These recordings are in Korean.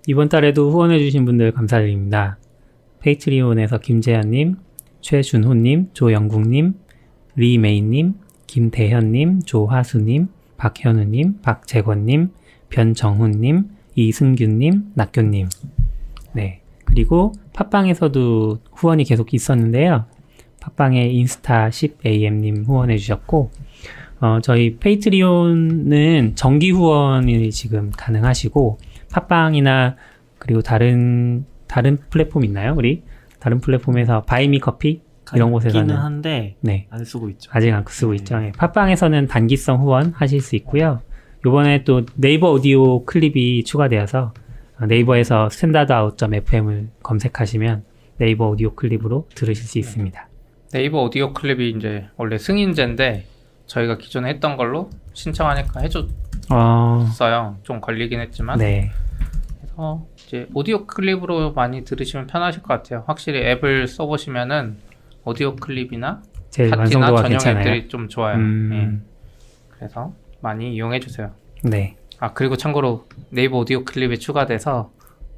이번 달에도 후원해주신 분들 감사드립니다. 페이트리온에서 김재현님, 최준호님, 조영국님, 리메이님, 김대현님, 조하수님, 박현우님, 박재권님, 변정훈님, 이승균님, 낙교님. 네. 그리고 팟빵에서도 후원이 계속 있었는데요. 팟빵에 인스타 10am님 후원해주셨고, 저희 페이트리온은 정기 후원이 지금 가능하시고, 팟빵이나 그리고 다른 플랫폼 있나요? 우리 다른 플랫폼에서 바이미 커피 이런 곳에서는 있기는 한데 네, 안 쓰고 있죠. 아직 안 쓰고 있죠. 네. 팟빵에서는 단기성 후원 하실 수 있고요. 요번에 또 네이버 오디오 클립이 추가되어서 네이버에서 standardout.fm을 검색하시면 네이버 오디오 클립으로 들으실 수 있습니다. 네이버 오디오 클립이 이제 원래 승인제인데 저희가 기존에 했던 걸로 신청하니까 해줬어요. 좀 걸리긴 했지만. 네. 그래서 이제 오디오 클립으로 많이 들으시면 편하실 것 같아요. 확실히 앱을 써보시면은 오디오 클립이나 제일 파티나 완성도가 전용 괜찮아요. 앱들이 좀 좋아요. 예. 그래서 많이 이용해주세요. 네. 아, 그리고 참고로 네이버 오디오 클립에 추가돼서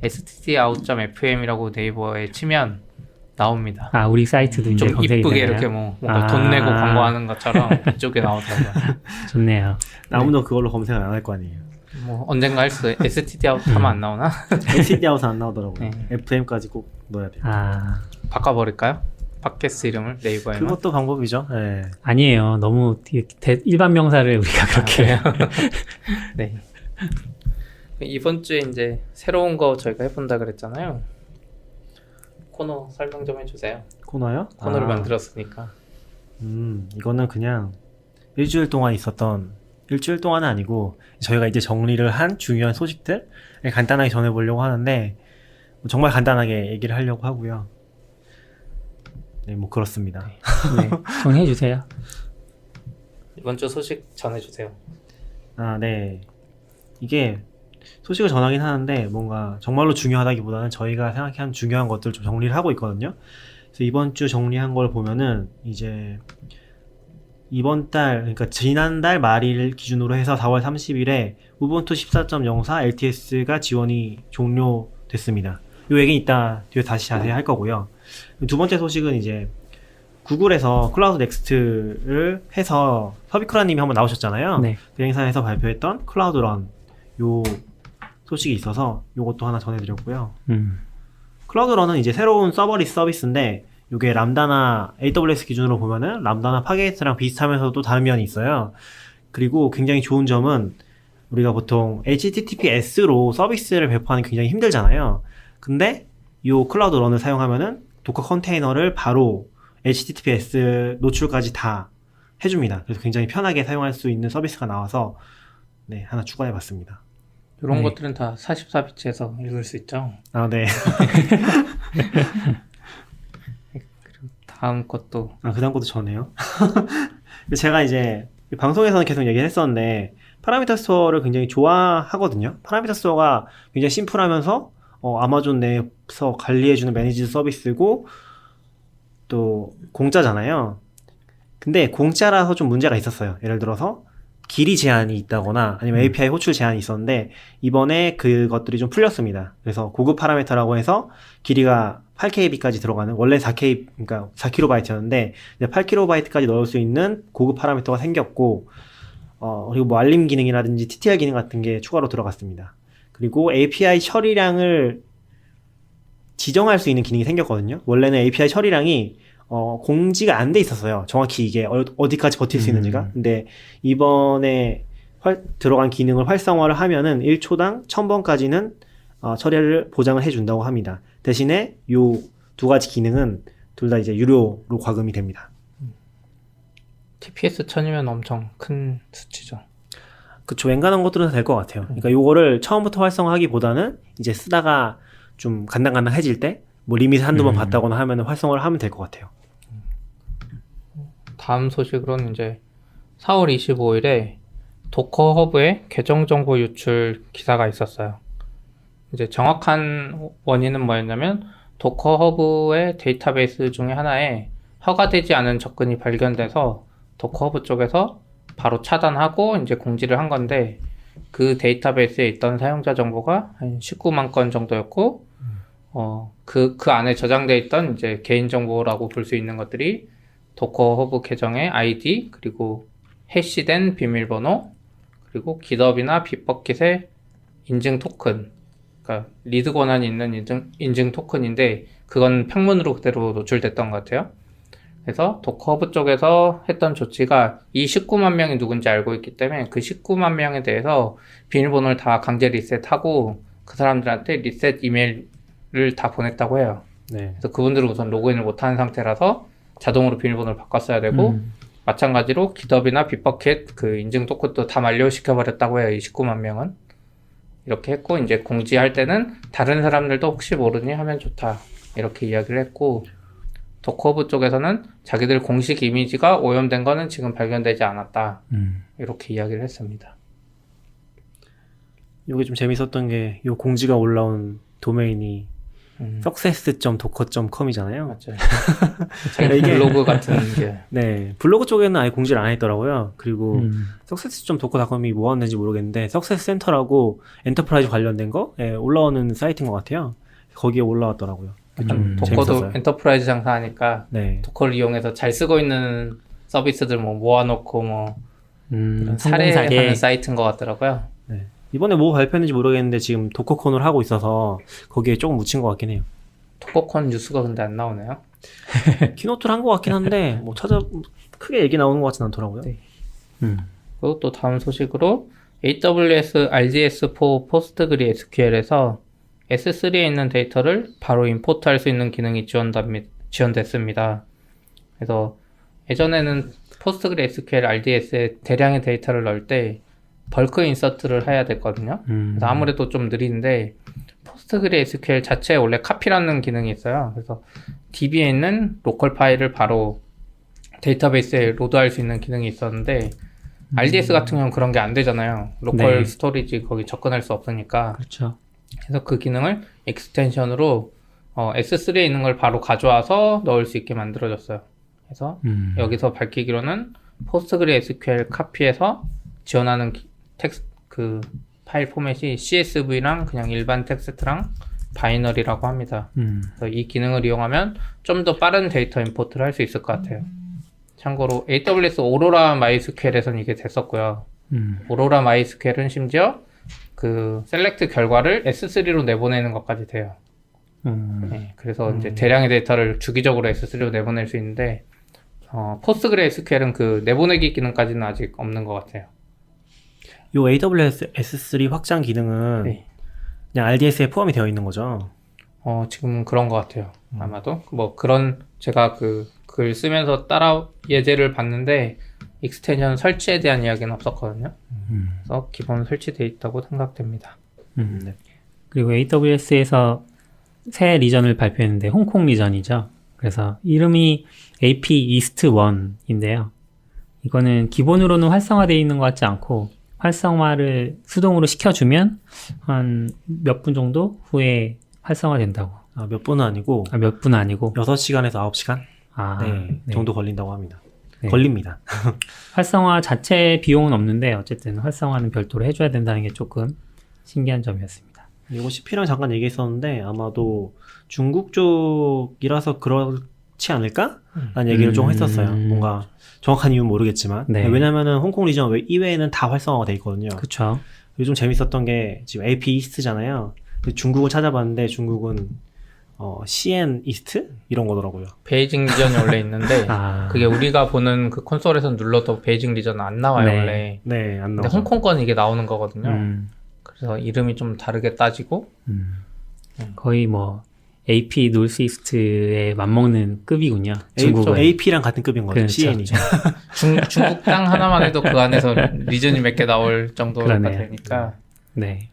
stdout.fm이라고 네이버에 치면 나옵니다. 아, 우리 사이트도 이제 좀 검색이 이쁘게 되나요? 이렇게 뭔가 돈 내고 광고하는 것처럼 이쪽에 나오더라고요. 좋네요. 아무도 그걸로 검색을 안 할 거 아니에요. 뭐 언젠가 할 수도 stdout 하면 안 나오나? LCD 아웃 안 나오더라고요. 네. FM까지 꼭 넣어야 돼요. 아, 바꿔버릴까요? 팟캐스트 이름을 네이버에만. 그것도 방법이죠. 네. 아니에요. 너무 일반 명사를 우리가 그렇게 네. 이번 주에 이제 새로운 거 저희가 해본다 그랬잖아요. 코너 설명 좀 해주세요. 코너요? 코너를 만들었으니까. 이거는 그냥 일주일 동안은 아니고 저희가 이제 정리를 한 중요한 소식들 간단하게 전해보려고 하는데 정말 간단하게 얘기를 하려고 하고요. 네, 뭐 그렇습니다. 네, 정리해 주세요. 이번 주 소식 전해주세요. 아, 네. 이게 소식을 전하긴 하는데 뭔가 정말로 중요하다기보다는 저희가 생각한 중요한 것들 좀 정리를 하고 있거든요. 그래서 이번 주 정리한 걸 보면은 이제 이번 달, 그러니까 지난달 말일 기준으로 해서 4월 30일에 우분투 14.04 LTS가 지원이 종료됐습니다. 이 얘기는 이따 뒤에 다시 자세히 할 거고요. 두 번째 소식은 이제 구글에서 클라우드 넥스트를 해서 서비크라님이 한번 나오셨잖아요. 네. 그 행사에서 발표했던 클라우드런 요 소식이 있어서 요것도 하나 전해드렸고요. 클라우드런은 이제 새로운 서버리스 서비스인데 요게 람다나 AWS 기준으로 보면은 람다나 파게이트랑 비슷하면서도 다른 면이 있어요. 그리고 굉장히 좋은 점은 우리가 보통 HTTPS로 서비스를 배포하는 게 굉장히 힘들잖아요. 근데 요 클라우드런을 사용하면은 도커 컨테이너를 바로 HTTPS 노출까지 다 해줍니다. 그래서 굉장히 편하게 사용할 수 있는 서비스가 나와서 네, 하나 추가해봤습니다. 이런 네. 것들은 다 44비트에서 읽을 수 있죠. 아, 네. 그리고 다음 것도 아, 그 다음 것도 전해요. 제가 이제 방송에서는 계속 얘기를 했었는데 파라미터 스토어를 굉장히 좋아하거든요. 파라미터 스토어가 굉장히 심플하면서 아마존 내에서 관리해주는 매니지드 서비스고 또 공짜잖아요. 근데 공짜라서 좀 문제가 있었어요. 예를 들어서 길이 제한이 있다거나 아니면 API 호출 제한이 있었는데 이번에 그것들이 좀 풀렸습니다. 그래서 고급 파라미터라고 해서 길이가 8KB까지 들어가는 원래 4K 그러니까 4KB였는데 이제 8KB까지 넣을 수 있는 고급 파라미터가 생겼고 그리고 뭐 알림 기능이라든지 TTR 기능 같은 게 추가로 들어갔습니다. 그리고 API 처리량을 지정할 수 있는 기능이 생겼거든요. 원래는 API 처리량이 공지가 안 돼 있었어요. 정확히 이게 어디까지 버틸 수 있는지가. 근데 이번에 들어간 기능을 활성화를 하면은 1초당 1000번까지는 처리를 보장을 해준다고 합니다. 대신에 요 두 가지 기능은 둘 다 이제 유료로 과금이 됩니다. TPS 1000이면 엄청 큰 수치죠. 그쵸. 웬간한 것들은 될 것 같아요. 그러니까 요거를 처음부터 활성화하기보다는 이제 쓰다가 좀 간당간당해질 때 뭐 리밋 한두 번 봤다거나 하면 활성화를 하면 될 것 같아요. 다음 소식으로는 이제 4월 25일에 도커 허브의 계정 정보 유출 기사가 있었어요. 이제 정확한 원인은 뭐였냐면 도커 허브의 데이터베이스 중에 하나에 허가되지 않은 접근이 발견돼서 도커 허브 쪽에서 바로 차단하고 이제 공지를 한 건데 그 데이터베이스에 있던 사용자 정보가 한 19만 건 정도였고, 그 안에 저장되어 있던 이제 개인정보라고 볼 수 있는 것들이 도커 허브 계정의 아이디, 그리고 해시된 비밀번호, 그리고 GitHub이나 빗버킷의 인증 토큰, 그러니까 리드 권한이 있는 인증 토큰인데, 그건 평문으로 그대로 노출됐던 것 같아요. 그래서 도커 허브 쪽에서 했던 조치가 이 19만 명이 누군지 알고 있기 때문에 그 19만 명에 대해서 비밀번호를 다 강제 리셋하고 그 사람들한테 리셋 이메일을 다 보냈다고 해요. 네. 그래서 그분들은 우선 로그인을 못하는 상태라서 자동으로 비밀번호를 바꿨어야 되고, 마찬가지로 GitHub이나 빗버킷 그 인증 토큰도 다 만료시켜버렸다고 해요. 이 19만 명은. 이렇게 했고, 이제 공지할 때는 다른 사람들도 혹시 모르니 하면 좋다, 이렇게 이야기를 했고, 도커허브 쪽에서는 자기들 공식 이미지가 오염된 거는 지금 발견되지 않았다, 이렇게 이야기를 했습니다. 이게 좀 재밌었던 게 이 공지가 올라온 도메인이 success.docker.com이잖아요. 맞아요. 자기 블로그 같은 게. 네, 블로그 쪽에는 아예 공지를 안 했더라고요. 그리고 success.docker.com이 뭐 하는지 모르겠는데 success 센터라고 엔터프라이즈 관련된 거 올라오는 사이트인 것 같아요. 거기에 올라왔더라고요. 좀 도커도 재밌었어요. 엔터프라이즈 장사하니까 네. 도커를 이용해서 잘 쓰고 있는 서비스들 뭐 모아놓고 뭐 이런 성공사례. 사례하는 사이트인 것 같더라고요. 네. 이번에 뭐 발표했는지 모르겠는데 지금 도커콘을 하고 있어서 거기에 조금 묻힌 것 같긴 해요. 도커콘 뉴스가 근데 안 나오네요. 키노트를 한 것 같긴 한데 뭐 크게 얘기 나오는 것 같진 않더라고요. 네. 그리고 또 다음 소식으로 AWS RDS4 PostgreSQL에서 S3에 있는 데이터를 바로 임포트할 수 있는 기능이 지원됐습니다. 그래서 예전에는 PostgreSQL RDS에 대량의 데이터를 넣을 때 벌크 인서트를 해야 됐거든요. 그래서 아무래도 좀 느린데 PostgreSQL 자체에 원래 카피라는 기능이 있어요. 그래서 DB에 있는 로컬 파일을 바로 데이터베이스에 로드할 수 있는 기능이 있었는데 RDS 같은 경우는 그런 게 안 되잖아요. 로컬 네. 스토리지 거기 접근할 수 없으니까. 그렇죠. 그래서 그 기능을 익스텐션으로 S3에 있는 걸 바로 가져와서 넣을 수 있게 만들어졌어요. 그래서 여기서 밝히기로는 PostgreSQL 카피에서 지원하는 그 파일 포맷이 CSV랑 그냥 일반 텍스트랑 바이너리라고 합니다. 그래서 이 기능을 이용하면 좀 더 빠른 데이터 임포트를 할 수 있을 것 같아요. 참고로 AWS 오로라 MySQL에서는 이게 됐었고요. 오로라 MySQL은 심지어 그 셀렉트 결과를 S3로 내보내는 것까지 돼요. 네, 그래서 이제 대량의 데이터를 주기적으로 S3로 내보낼 수 있는데 PostgreSQL은 그 내보내기 기능까지는 아직 없는 것 같아요. 요 AWS S3 확장 기능은 네. 그냥 RDS에 포함이 되어 있는 거죠. 지금 그런 것 같아요. 아마도 뭐 그런 제가 그 글 쓰면서 따라 예제를 봤는데 익스텐션 설치에 대한 이야기는 없었거든요. 그래서 기본 설치되어 있다고 생각됩니다. 네. 그리고 AWS에서 새 리전을 발표했는데 홍콩 리전이죠. 그래서 이름이 AP East 1인데요. 이거는 기본으로는 활성화되어 있는 것 같지 않고 활성화를 수동으로 시켜주면 한 몇 분 정도 후에 활성화된다고. 몇 분은 아니고 몇 분은 아니고 6시간에서 9시간 네. 정도 걸린다고 합니다. 네. 걸립니다. 활성화 자체 비용은 없는데 어쨌든 활성화는 별도로 해줘야 된다는 게 조금 신기한 점이었습니다. 이거 CP랑 잠깐 얘기했었는데 아마도 중국 쪽이라서 그렇지 않을까? 라는 얘기를 좀 했었어요. 뭔가 정확한 이유는 모르겠지만 네. 왜냐면은 홍콩 리전 이외에는 다 활성화가 돼 있거든요. 그렇죠. 요즘 재밌었던 게 지금 AP 이스트잖아요. 중국을 찾아봤는데 중국은 CN 이스트 이런 거더라고요. 베이징 리전이 원래 있는데 아. 그게 우리가 보는 그 콘솔에서 눌러도 베이징 리전은 안 나와요. 네. 원래. 네, 안 근데 나오죠. 홍콩 건 이게 나오는 거거든요. 음. 그래서 이름이 좀 다르게 따지고 거의 뭐 AP 노스이스트에 맞먹는 급이군요. 중국은. AP랑 같은 급인 거죠. 그렇죠. CN이. 중국 땅 하나만 해도 그 안에서 리전이 몇 개 나올 정도가 그러네요. 되니까. 네.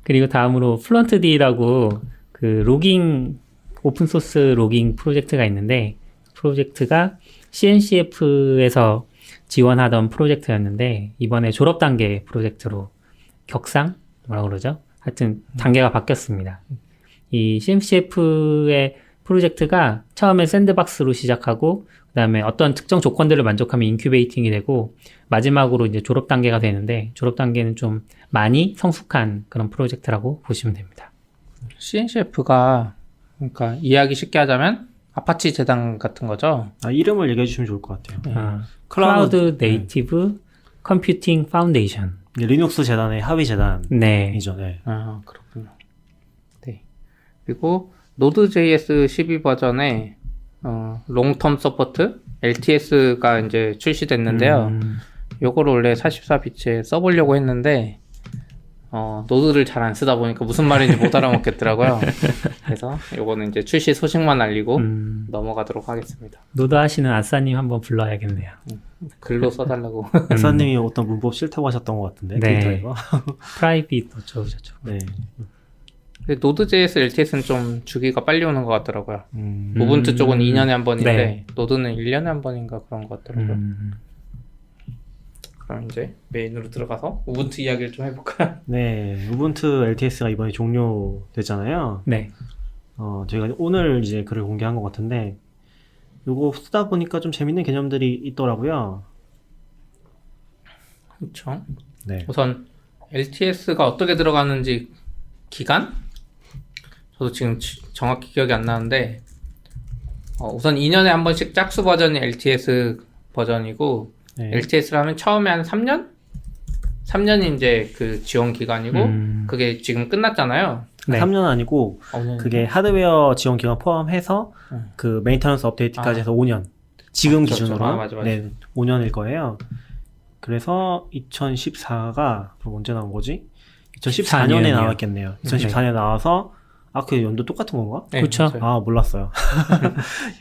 그리고 다음으로 플런트D라고 그 로깅 오픈소스 로깅 프로젝트가 있는데 프로젝트가 CNCF에서 지원하던 프로젝트였는데 이번에 졸업 단계 프로젝트로 격상 뭐라 그러죠? 하여튼 단계가 바뀌었습니다. 이 CNCF의 프로젝트가 처음에 샌드박스로 시작하고 그다음에 어떤 특정 조건들을 만족하면 인큐베이팅이 되고 마지막으로 이제 졸업 단계가 되는데 졸업 단계는 좀 많이 성숙한 그런 프로젝트라고 보시면 됩니다. CNCF가 그러니까 이해하기 쉽게 하자면 아파치 재단 같은 거죠. 이름을 얘기해 주시면 좋을 것 같아요. 아, 클라우드 네이티브 컴퓨팅 파운데이션. 리눅스 재단의 하위 재단이죠. 네. 네. 아, 그렇군요. 네. 그리고 Node.js 12 버전에 롱텀 서포트 LTS가 이제 출시됐는데요. 요거를 원래 44비트에 써보려고 했는데 노드를 잘 안 쓰다 보니까 무슨 말인지 못 알아먹겠더라고요. 그래서 요거는 이제 출시 소식만 알리고 넘어가도록 하겠습니다. 노드 하시는 아싸님 한번 불러야겠네요. 글로 써달라고. 박사님이 어떤 문법 싫다고 하셨던 것 같은데 네. 트위터에서. 프라이빗도 좋으셨죠. 네. 근데 Node.js LTS는 좀 주기가 빨리 오는 것 같더라고요. 음. 우분투 쪽은 2년에 한 번인데 네. 노드는 1년에 한 번인가 그런 것 같더라고요. 그럼 이제 메인으로 들어가서 우분투 이야기를 좀 해볼까요? 네. 우분투 LTS가 이번에 종료됐잖아요. 네. 저희가 오늘 이제 글을 공개한 것 같은데 요거 쓰다 보니까 좀 재밌는 개념들이 있더라고요. 그렇죠. 네. 우선 LTS가 어떻게 들어가는지 기간? 저도 지금 정확히 기억이 안 나는데 우선 2년에 한 번씩 짝수 버전이 LTS 버전이고 네. LTS를 하면 처음에 한 3년? 3년이 이제 그 지원 기간이고 그게 지금 끝났잖아요. 네. 3년은 아니고 그게 하드웨어 지원 기간 포함해서 그 메인터넌스 업데이트까지 해서 5년. 지금 그렇죠. 기준으로 맞아. 네, 5년일 거예요. 그래서 2014가 그럼 언제 나온 거지? 2014년에 14년이요. 나왔겠네요. 2014년에 나와서 그 연도 똑같은 건가? 네, 그쵸. 맞아요. 몰랐어요.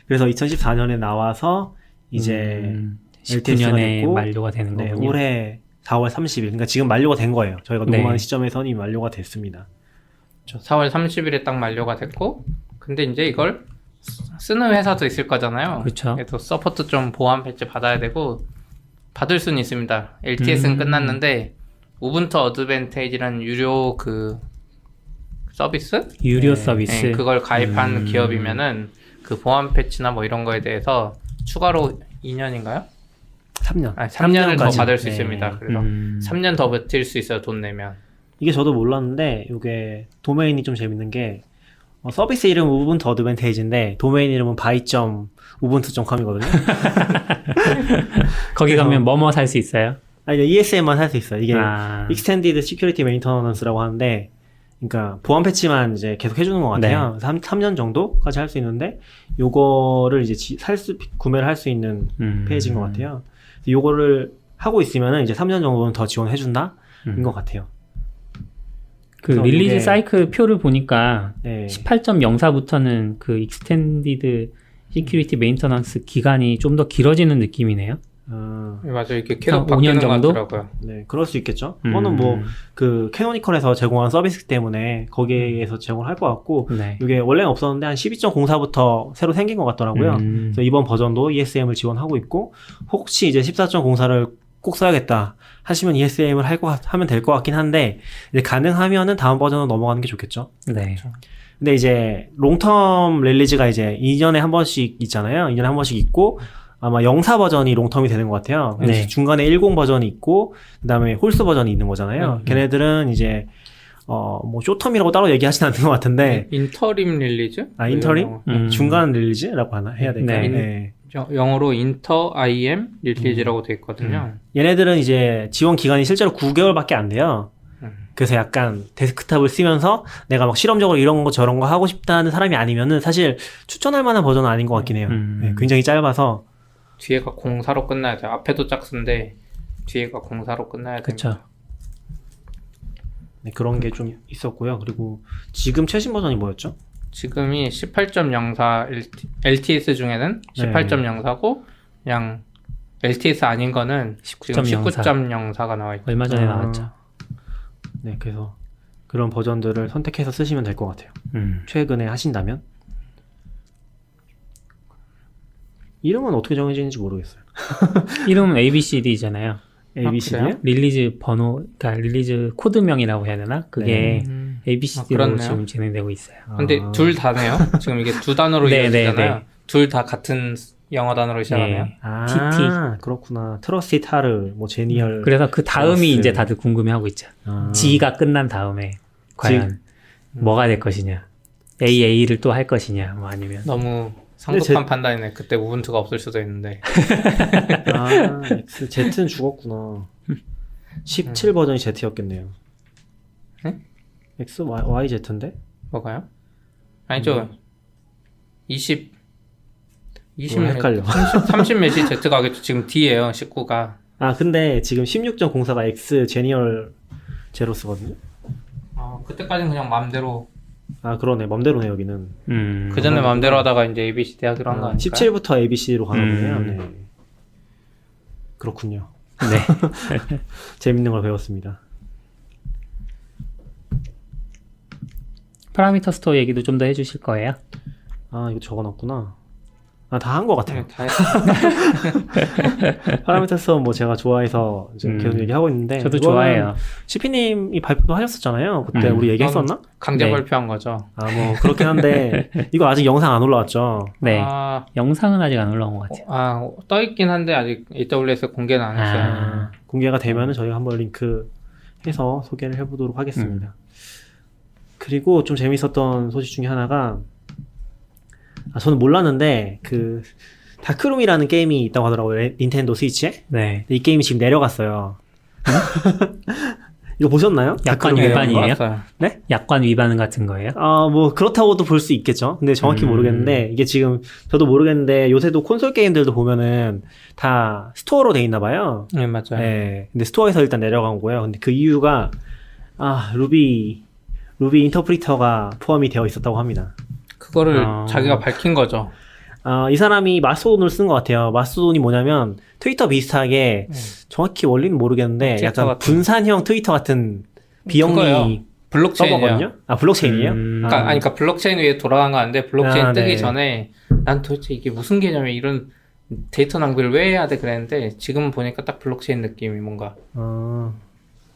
그래서 2014년에 나와서 이제 LTS가 19년에 됐고 만료가 되는 네, 거군요. 올해 4월 30일. 그러니까 지금 만료가 된 거예요. 저희가 네. 녹음하는 시점에서는 이미 만료가 됐습니다. 4월 30일에 딱 만료가 됐고 근데 이제 이걸 쓰는 회사도 있을 거잖아요. 그쵸. 그래서 서포트 좀 보안 패치 받아야 되고 받을 수는 있습니다. LTS는 끝났는데 우분투 어드밴테이지라는 유료 그 서비스? 유료 네. 서비스. 네, 그걸 가입한 기업이면은 그 보안 패치나 뭐 이런 거에 대해서 추가로 2년인가요? 3년. 아니, 3년을 더 3년까지. 받을 수 네. 있습니다. 그래서 3년 더 버틸 수 있어요. 돈 내면. 이게 저도 몰랐는데 이게 도메인이 좀 재밌는 게 서비스 이름은 우분투 어드밴테이지인데 도메인 이름은 by.ubuntu.com이거든요. 거기 가면 뭐뭐 살 수 있어요? 아니 ESM만 살 수 있어요. 이게 아. Extended Security Maintenance라고 하는데 그러니까 보안 패치만 이제 계속 해주는 것 같아요. 3년 정도까지 할 수 있는데 요거를 이제 구매를 할 수 있는 페이지인 것 같아요. 그래서 요거를 하고 있으면은 이제 3년 정도는 더 지원해준다인 것 같아요. 그 그래서 릴리즈 이게- 사이클 표를 보니까 네. 18.04부터는 그 익스텐디드 시큐리티 메인터넌스 기간이 좀 더 길어지는 느낌이네요. 맞아요. 이게 한 계속 5년 바뀌는 것 정도? 같더라고요. 네, 그럴 수 있겠죠. 그거는 뭐 그 캐노니컬에서 제공한 서비스 때문에 거기에서 제공을 할 것 같고 네. 이게 원래는 없었는데 한 12.04부터 새로 생긴 것 같더라고요. 그래서 이번 버전도 ESM을 지원하고 있고 혹시 이제 14.04를 꼭 써야겠다 하시면 ESM을 하면 될 것 같긴 한데 이제 가능하면은 다음 버전으로 넘어가는 게 좋겠죠. 네. 근데 이제 롱텀 릴리즈가 이제 2년에 한 번씩 있잖아요. 2년에 한 번씩 있고 아마 04 버전이 롱텀이 되는 것 같아요. 그래서 네. 중간에 10 버전이 있고 그다음에 홀스 버전이 있는 거잖아요. 걔네들은 이제 뭐 쇼텀이라고 따로 얘기하진 않는 것 같은데 인터림 릴리즈? 인터림? 중간 릴리즈라고 해야 될까요? 네. 네. 영어로 인터 IM 릴리즈라고 돼 있거든요. 얘네들은 이제 지원 기간이 실제로 9개월밖에 안 돼요. 그래서 약간 데스크탑을 쓰면서 내가 막 실험적으로 이런 거 저런 거 하고 싶다는 사람이 아니면은 사실 추천할 만한 버전은 아닌 것 같긴 해요. 네, 굉장히 짧아서. 뒤에가 04로 끝나야 돼요. 앞에도 짝수인데 뒤에가 04로 끝나야 그쵸. 됩니다. 네, 그런 게 좀 있었고요. 그리고 지금 최신 버전이 뭐였죠? 지금이 18.04 LTS 중에는 18.04고 그냥 LTS 아닌 거는 지금 19.04. 19.04가 나와 있죠. 얼마 전에 나왔죠. 네, 그래서 그런 버전들을 선택해서 쓰시면 될 것 같아요. 최근에 하신다면. 이름은 어떻게 정해지는지 모르겠어요. 이름은 ABCD잖아요. ABCD요? 그래요? 릴리즈 번호, 그러니까 릴리즈 코드명이라고 해야 되나? 그게 네. ABCD로 그렇네요. 지금 진행되고 있어요. 근데 둘 다네요. 지금 이게 두 단어로 네, 이어지잖아요. 네, 네. 둘 다 같은 영어 단어로 시작하네요. 네. 아, 그렇구나. 트러스티 타르, 뭐 제니얼. 그래서 그 다음이 플러스. 이제 다들 궁금해하고 있죠. 아. G가 끝난 다음에 과연 뭐가 될 것이냐. AA를 또 할 것이냐. 뭐 아니면 너무 근데 성급한 판단이네. 그때 우분투가 없을 수도 있는데. 아, Z는 죽었구나. 17 버전이 Z였겠네요. 네? X, Y, Z인데? 뭐가요? 아니죠. 20 헷갈려. 30 몇이 Z 가겠죠. 지금 D예요. 19가. 아, 근데 지금 16.04가 X 제니얼 제로스거든요? 그때까지는 그냥 마음대로 아, 그러네. 맘대로네, 여기는. 그 전에 마음대로 하다가 이제 ABC 대학으로 한 거 아닐까? 17부터 ABC로 가나 보네요. 음. 네. 그렇군요. 네. 재밌는 걸 배웠습니다. 파라미터 스토어 얘기도 좀 더 해주실 거예요? 아, 이거 적어놨구나. 아, 다 한 것 같아요. 다 했어. 파라미터 스토어 뭐 제가 좋아해서 지금 계속 얘기하고 있는데. 저도 이거는 좋아해요. CP님이 발표도 하셨었잖아요. 그때 우리 얘기했었나? 강제 네. 발표한 거죠. 아, 뭐, 그렇긴 한데, 이거 아직 영상 안 올라왔죠? 네. 아, 영상은 아직 안 올라온 것 같아요. 떠있긴 한데 아직 AWS에 공개는 안 했어요. 아, 공개가 되면은 저희가 한번 링크 해서 소개를 해보도록 하겠습니다. 그리고 좀 재밌었던 소식 중에 하나가, 저는 몰랐는데, 다크룸이라는 게임이 있다고 하더라고요. 닌텐도 스위치에. 네. 근데 이 게임이 지금 내려갔어요. 이거 보셨나요? 약관 다크룸 위반이에요? 내려간 거? 봤어요. 약관 위반 같은 거예요? 뭐, 그렇다고도 볼 수 있겠죠. 근데 정확히 모르겠는데, 이게 지금, 저도 모르겠는데, 요새도 콘솔 게임들도 보면은, 다 스토어로 돼 있나 봐요. 네, 맞아요. 네. 근데 스토어에서 일단 내려간 거고요. 근데 그 이유가, 루비 인터프리터가 포함이 되어 있었다고 합니다. 그거를 자기가 밝힌 거죠. 이 사람이 마스토돈을 쓴 것 같아요. 마스토돈이 뭐냐면, 트위터 비슷하게, 정확히 원리는 모르겠는데, 트위터 약간 같은. 분산형 트위터 같은 비영리 그거요. 블록체인이에요. 서버거든요? 블록체인이에요? 그러니까 블록체인 위에 돌아간 거 아닌데 블록체인 뜨기 네. 전에 난 도대체 이게 무슨 개념이야 이런 데이터 낭비를 왜 해야 돼 그랬는데 지금 보니까 딱 블록체인 느낌이 뭔가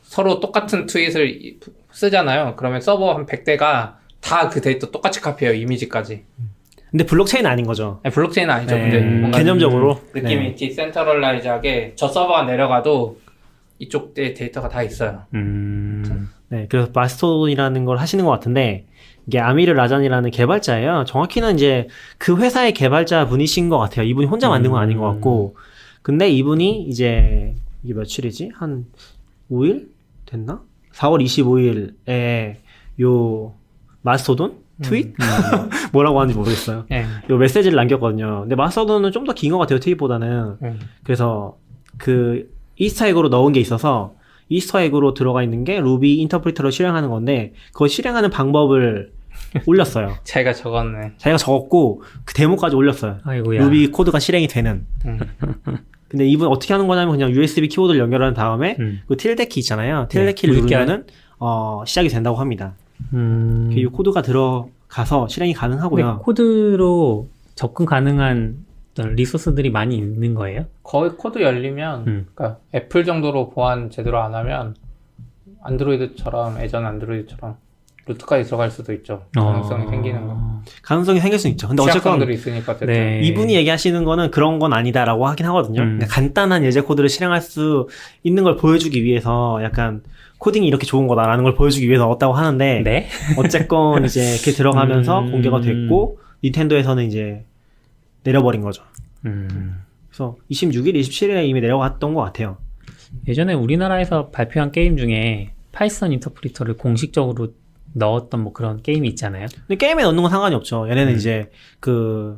서로 똑같은 트윗을 쓰잖아요. 그러면 서버 한 100대가 다 그 데이터 똑같이 카피해요. 이미지까지. 근데 블록체인은 아닌 거죠. 아니, 블록체인은 아니죠. 네. 근데 뭔가 개념적으로. 느낌이 네. 디센트럴라이즈하게 저 서버가 내려가도 이쪽 데이터가 다 있어요. 네, 그래서 마스토돈이라는 걸 하시는 것 같은데, 이게 아미르 라잔이라는 개발자예요. 정확히는 이제 그 회사의 개발자 분이신 것 같아요. 이분이 혼자 만든 건 아닌 것 같고. 근데 이분이 이제, 이게 며칠이지? 한 5일? 됐나? 4월 25일에 요 마스토돈? 트윗? 뭐라고 하는지 모르겠어요. 네. 요 메시지를 남겼거든요. 근데 마스토돈은 좀 더 긴 것 같아요, 트윗보다는. 그래서 이스터에그로 넣은 게 있어서 이스터에그로 들어가 있는 게 루비 인터프리터로 실행하는 건데 그거 실행하는 방법을 올렸어요. 자기가 적었네. 자기가 적었고 그 데모까지 올렸어요. 아이고야. 루비 코드가 실행이 되는. 근데 이분 어떻게 하는 거냐면 그냥 USB 키보드를 연결한 다음에 그 틸데 키 있잖아요. 틸데 키를 누르면은 시작이 된다고 합니다. 이 코드가 들어가서 실행이 가능하고요. 코드로 접근 가능한 어떤 리소스들이 많이 있는 거예요? 거의 코드 열리면 그러니까 애플 정도로 보안 제대로 안 하면 안드로이드처럼 예전 안드로이드처럼 루트까지 들어갈 수도 있죠. 가능성이 생기는 거. 가능성이 생길 수 있죠. 근데 어쨌건 취약성들이 있으니까 어쨌든. 네. 이분이 얘기하시는 거는 그런 건 아니다라고 하긴 하거든요. 그러니까 간단한 예제 코드를 실행할 수 있는 걸 보여주기 위해서 약간 코딩이 이렇게 좋은 거다라는 걸 보여주기 위해서 넣었다고 하는데 네. 어쨌건 이제 이렇게 들어가면서 공개가 됐고 닌텐도에서는 이제 내려버린 거죠. 그래서 26일, 27일에 이미 내려갔던 것 같아요. 예전에 우리나라에서 발표한 게임 중에 파이썬 인터프리터를 공식적으로 넣었던 뭐 그런 게임이 있잖아요. 근데 게임에 넣는 건 상관이 없죠. 얘네는 이제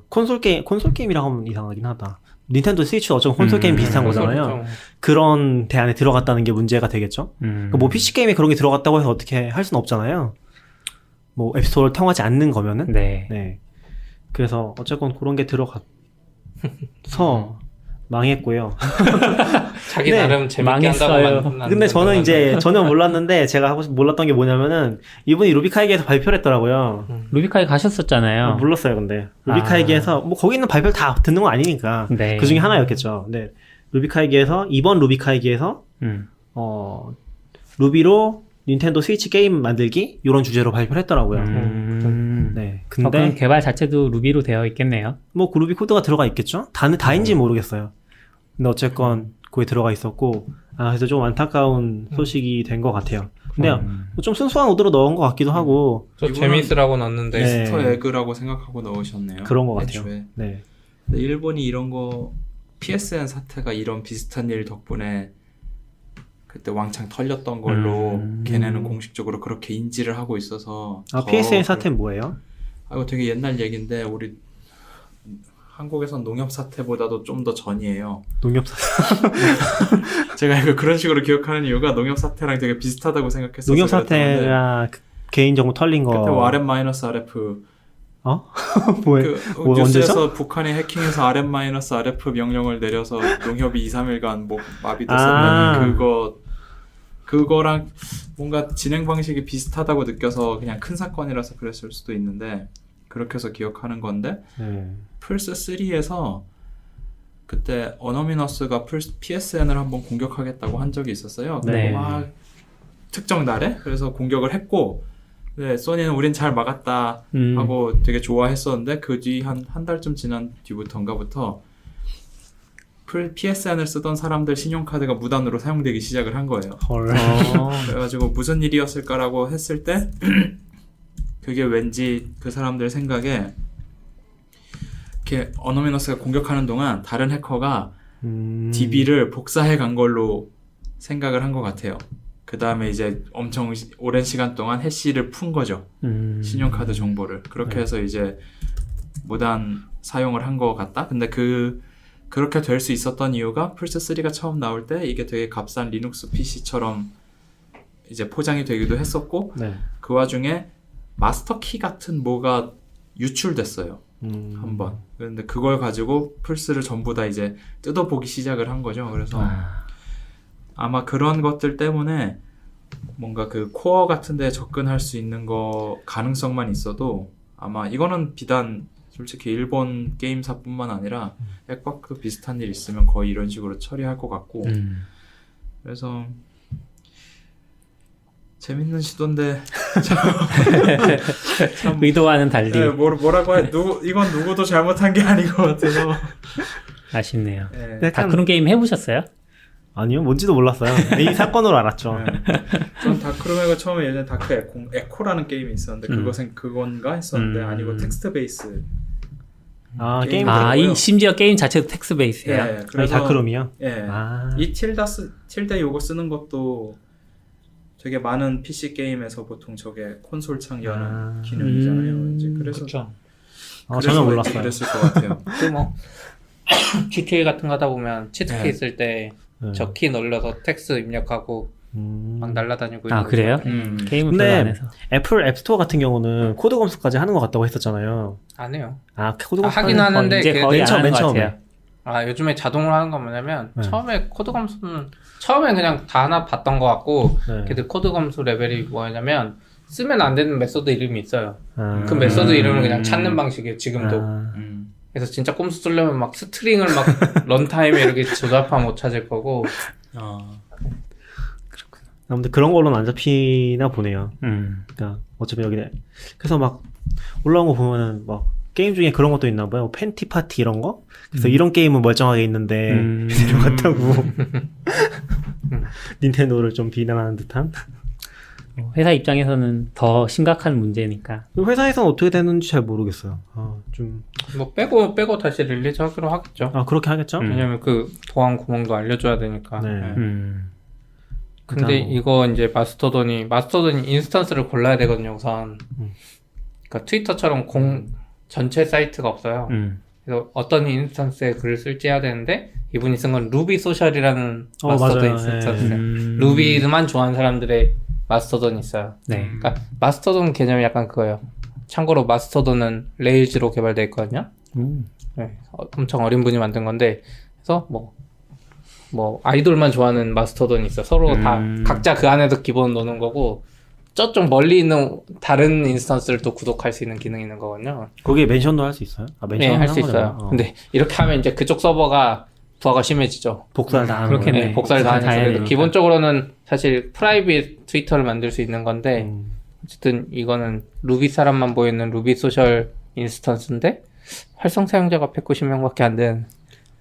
콘솔 게임이라고 하면 이상하긴 하다. 닌텐도 스위치도 어쩌면 콘솔 게임 비슷한 거잖아요. 그런 대 안에 들어갔다는 게 문제가 되겠죠. 그러니까 뭐 PC 게임에 그런 게 들어갔다고 해서 어떻게 할 수는 없잖아요. 뭐 앱스토어를 통하지 않는 거면은. 네. 그래서 어쨌건 그런 게 들어가서 망했고요. 자기 네, 나름 재밌게 망했어요. 한다고 만든. 근데 저는 이제 전혀 몰랐는데 제가 몰랐던 게 뭐냐면은 이분이 루비카이기에서 발표를 했더라고요. 루비카이 가셨었잖아요. 몰랐어요, 근데. 루비카이기에서 뭐 거기 있는 발표를 다 듣는 건 아니니까. 네. 그 중에 하나였겠죠. 근데 루비카이기에서 이번 루비카이기에서 루비로 닌텐도 스위치 게임 만들기 이런 주제로 발표를 했더라고요. 네. 그럼 근데 개발 자체도 루비로 되어 있겠네요. 뭐 루비 코드가 들어가 있겠죠? 다인지 모르겠어요. 근데 어쨌건 거기 들어가 있었고 그래서 좀 안타까운 소식이 된 것 같아요. 근데 좀 순수한 오더로 넣은 것 같기도 하고 저 이거는- 재밌으라고 넣었는데 네. 스터 에그라고 생각하고 넣으셨네요. 그런 것 같아요. 애초에. 네. 근데 일본이 이런 거 PSN 사태가 이런 비슷한 일 덕분에 그때 왕창 털렸던 걸로 걔네는 공식적으로 그렇게 인지를 하고 있어서 더 PSN 사태는 뭐예요? 이거 되게 옛날 얘기인데 우리 한국에선 농협 사태보다도 좀 더 전이에요. 농협 사태. 제가 이거 그런 식으로 기억하는 이유가 농협 사태랑 되게 비슷하다고 생각했어서 농협 그랬는데 사태가 개인정보 털린 거. 그때 RM-RF 뭐예요? 그 뭐 뉴스에서 북한이 해킹해서 RM-RF 명령을 내려서 농협이 2, 3일간 뭐 마비됐었는데 그거랑 뭔가 진행 방식이 비슷하다고 느껴서 그냥 큰 사건이라서 그랬을 수도 있는데 그렇게 해서 기억하는 건데 네. 플스3에서 그때 어너미너스가 PSN을 한번 공격하겠다고 한 적이 있었어요. 네. 막 특정 날에 그래서 공격을 했고 네, 소니는 우린 잘 막았다 하고 되게 좋아했었는데 그 뒤 한 달쯤 지난 뒤부터인가부터 PSN을 쓰던 사람들 신용카드가 무단으로 사용되기 시작을 한 거예요. 헐. 그래가지고 무슨 일이었을까라고 했을 때 그게 왠지 그 사람들 생각에 이렇게 어너미너스가 공격하는 동안 다른 해커가 DB를 복사해 간 걸로 생각을 한 것 같아요. 그 다음에 이제 엄청 오랜 시간 동안 해시를 푼 거죠. 신용카드 정보를. 그렇게 해서 이제 무단 사용을 한 것 같다. 근데 그렇게 될 수 있었던 이유가 플스3가 처음 나올 때 이게 되게 값싼 리눅스 PC처럼 이제 포장이 되기도 했었고 네. 그 와중에 마스터 키 같은 뭐가 유출됐어요. 한번. 그런데 그걸 가지고 플스를 전부 다 이제 뜯어보기 시작을 한 거죠. 그래서 아마 그런 것들 때문에 뭔가 그 코어 같은 데 접근할 수 있는 거 가능성만 있어도 아마 이거는 비단 솔직히 일본 게임사뿐만 아니라 액박도 비슷한 일 있으면 거의 이런 식으로 처리할 것 같고 그래서 재밌는 시도인데 참 의도와는 달리 네, 뭐라고 해 이건 누구도 잘못한 게 아닌 것 같아서 아쉽네요. 네. 다크룸 게임 해보셨어요? 아니요, 뭔지도 몰랐어요. 이 사건으로 알았죠. 전 다크룸에가 처음에 예전에 다크 에코라는 게임이 있었는데 그건가 했었는데 아니고 텍스트 베이스 게임. 이 심지어 게임 자체도 텍스 베이스예요. 예, 아니, 그래서 다크룸이요? 예. 아. 이 틸다 요거 쓰는 것도 되게 많은 PC 게임에서 보통 저게 콘솔 창 여는 기능이잖아요. 이제 그래서 그렇죠. 전혀 왠지 몰랐어요. 그랬을 것 같아요. 그 뭐 GTA 같은 거 하다 보면 치트키 네. 있을 때 저 키 눌러서 텍스트 입력하고 막 날아다니고 아, 있는 그래요? 거죠. 게임은 근데 별로 안 해서. 애플 앱스토어 같은 경우는 코드 검수까지 하는 것 같다고 했었잖아요. 안 해요. 코드 검수 하긴 하는데 이제 걔네들 거의 안 하는 맨 것 처음에. 같아요. 요즘에 자동으로 하는 건 뭐냐면 네. 처음에 코드 검수는 처음에 그냥 다 하나 봤던 것 같고 네. 걔들 코드 검수 레벨이 뭐냐면 쓰면 안 되는 메소드 이름이 있어요. 아. 그 메소드 이름을 그냥 찾는 방식이에요. 지금도. 아. 그래서 진짜 꼼수 쓰려면 막 스트링을 막 런타임에 이렇게 조잡하면 못 찾을 거고. 아무튼 그런 걸로는 안 잡히나 보네요. 음. 그러니까 어차피 여기네. 그래서 막 올라온 거 보면은 막 게임 중에 그런 것도 있나 봐요. 팬티 파티 이런 거. 그래서 이런 게임은 멀쩡하게 있는데 들어갔다고 닌텐도를 좀 비난하는 듯한. 회사 입장에서는 더 심각한 문제니까. 회사에서는 어떻게 되는지 잘 모르겠어요. 좀 뭐 빼고 다시 릴리즈 하기로 하겠죠. 그렇게 하겠죠. 왜냐면 그 보안 구멍도 알려줘야 되니까. 네. 근데 일단 이거 이제 마스터돈이 인스턴스를 골라야 되거든요, 우선. 그러니까 트위터처럼 전체 사이트가 없어요. 그래서 어떤 인스턴스에 글을 쓸지 해야 되는데 이분이 쓴 건 루비 소셜이라는 마스터돈 맞아요. 인스턴스예요. 네. 루비만 좋아하는 사람들의 마스터돈이 있어요. 네. 그러니까 마스터돈 개념이 약간 그거예요. 참고로 마스터돈은 레일즈로 개발되어 있거든요. 네, 엄청 어린 분이 만든 건데 그래서 뭐 아이돌만 좋아하는 마스터돈이 있어. 서로 다 각자 그 안에서 기본 노는 거고 저쪽 멀리 있는 다른 인스턴스를 또 구독할 수 있는 기능이 있는 거거든요. 거기에 멘션도 할 수 있어요? 네, 할 수 있어요. 근데 이렇게 하면 이제 그쪽 서버가 부하가 심해지죠. 복사를 다 하는 그렇겠네. 거예요. 네, 복사를 다 다 하니까. 해야 그래도 되니까. 기본적으로는 사실 프라이빗 트위터를 만들 수 있는 건데 어쨌든 이거는 루비 사람만 보이는 루비 소셜 인스턴스인데 활성 사용자가 190명밖에 안 되는.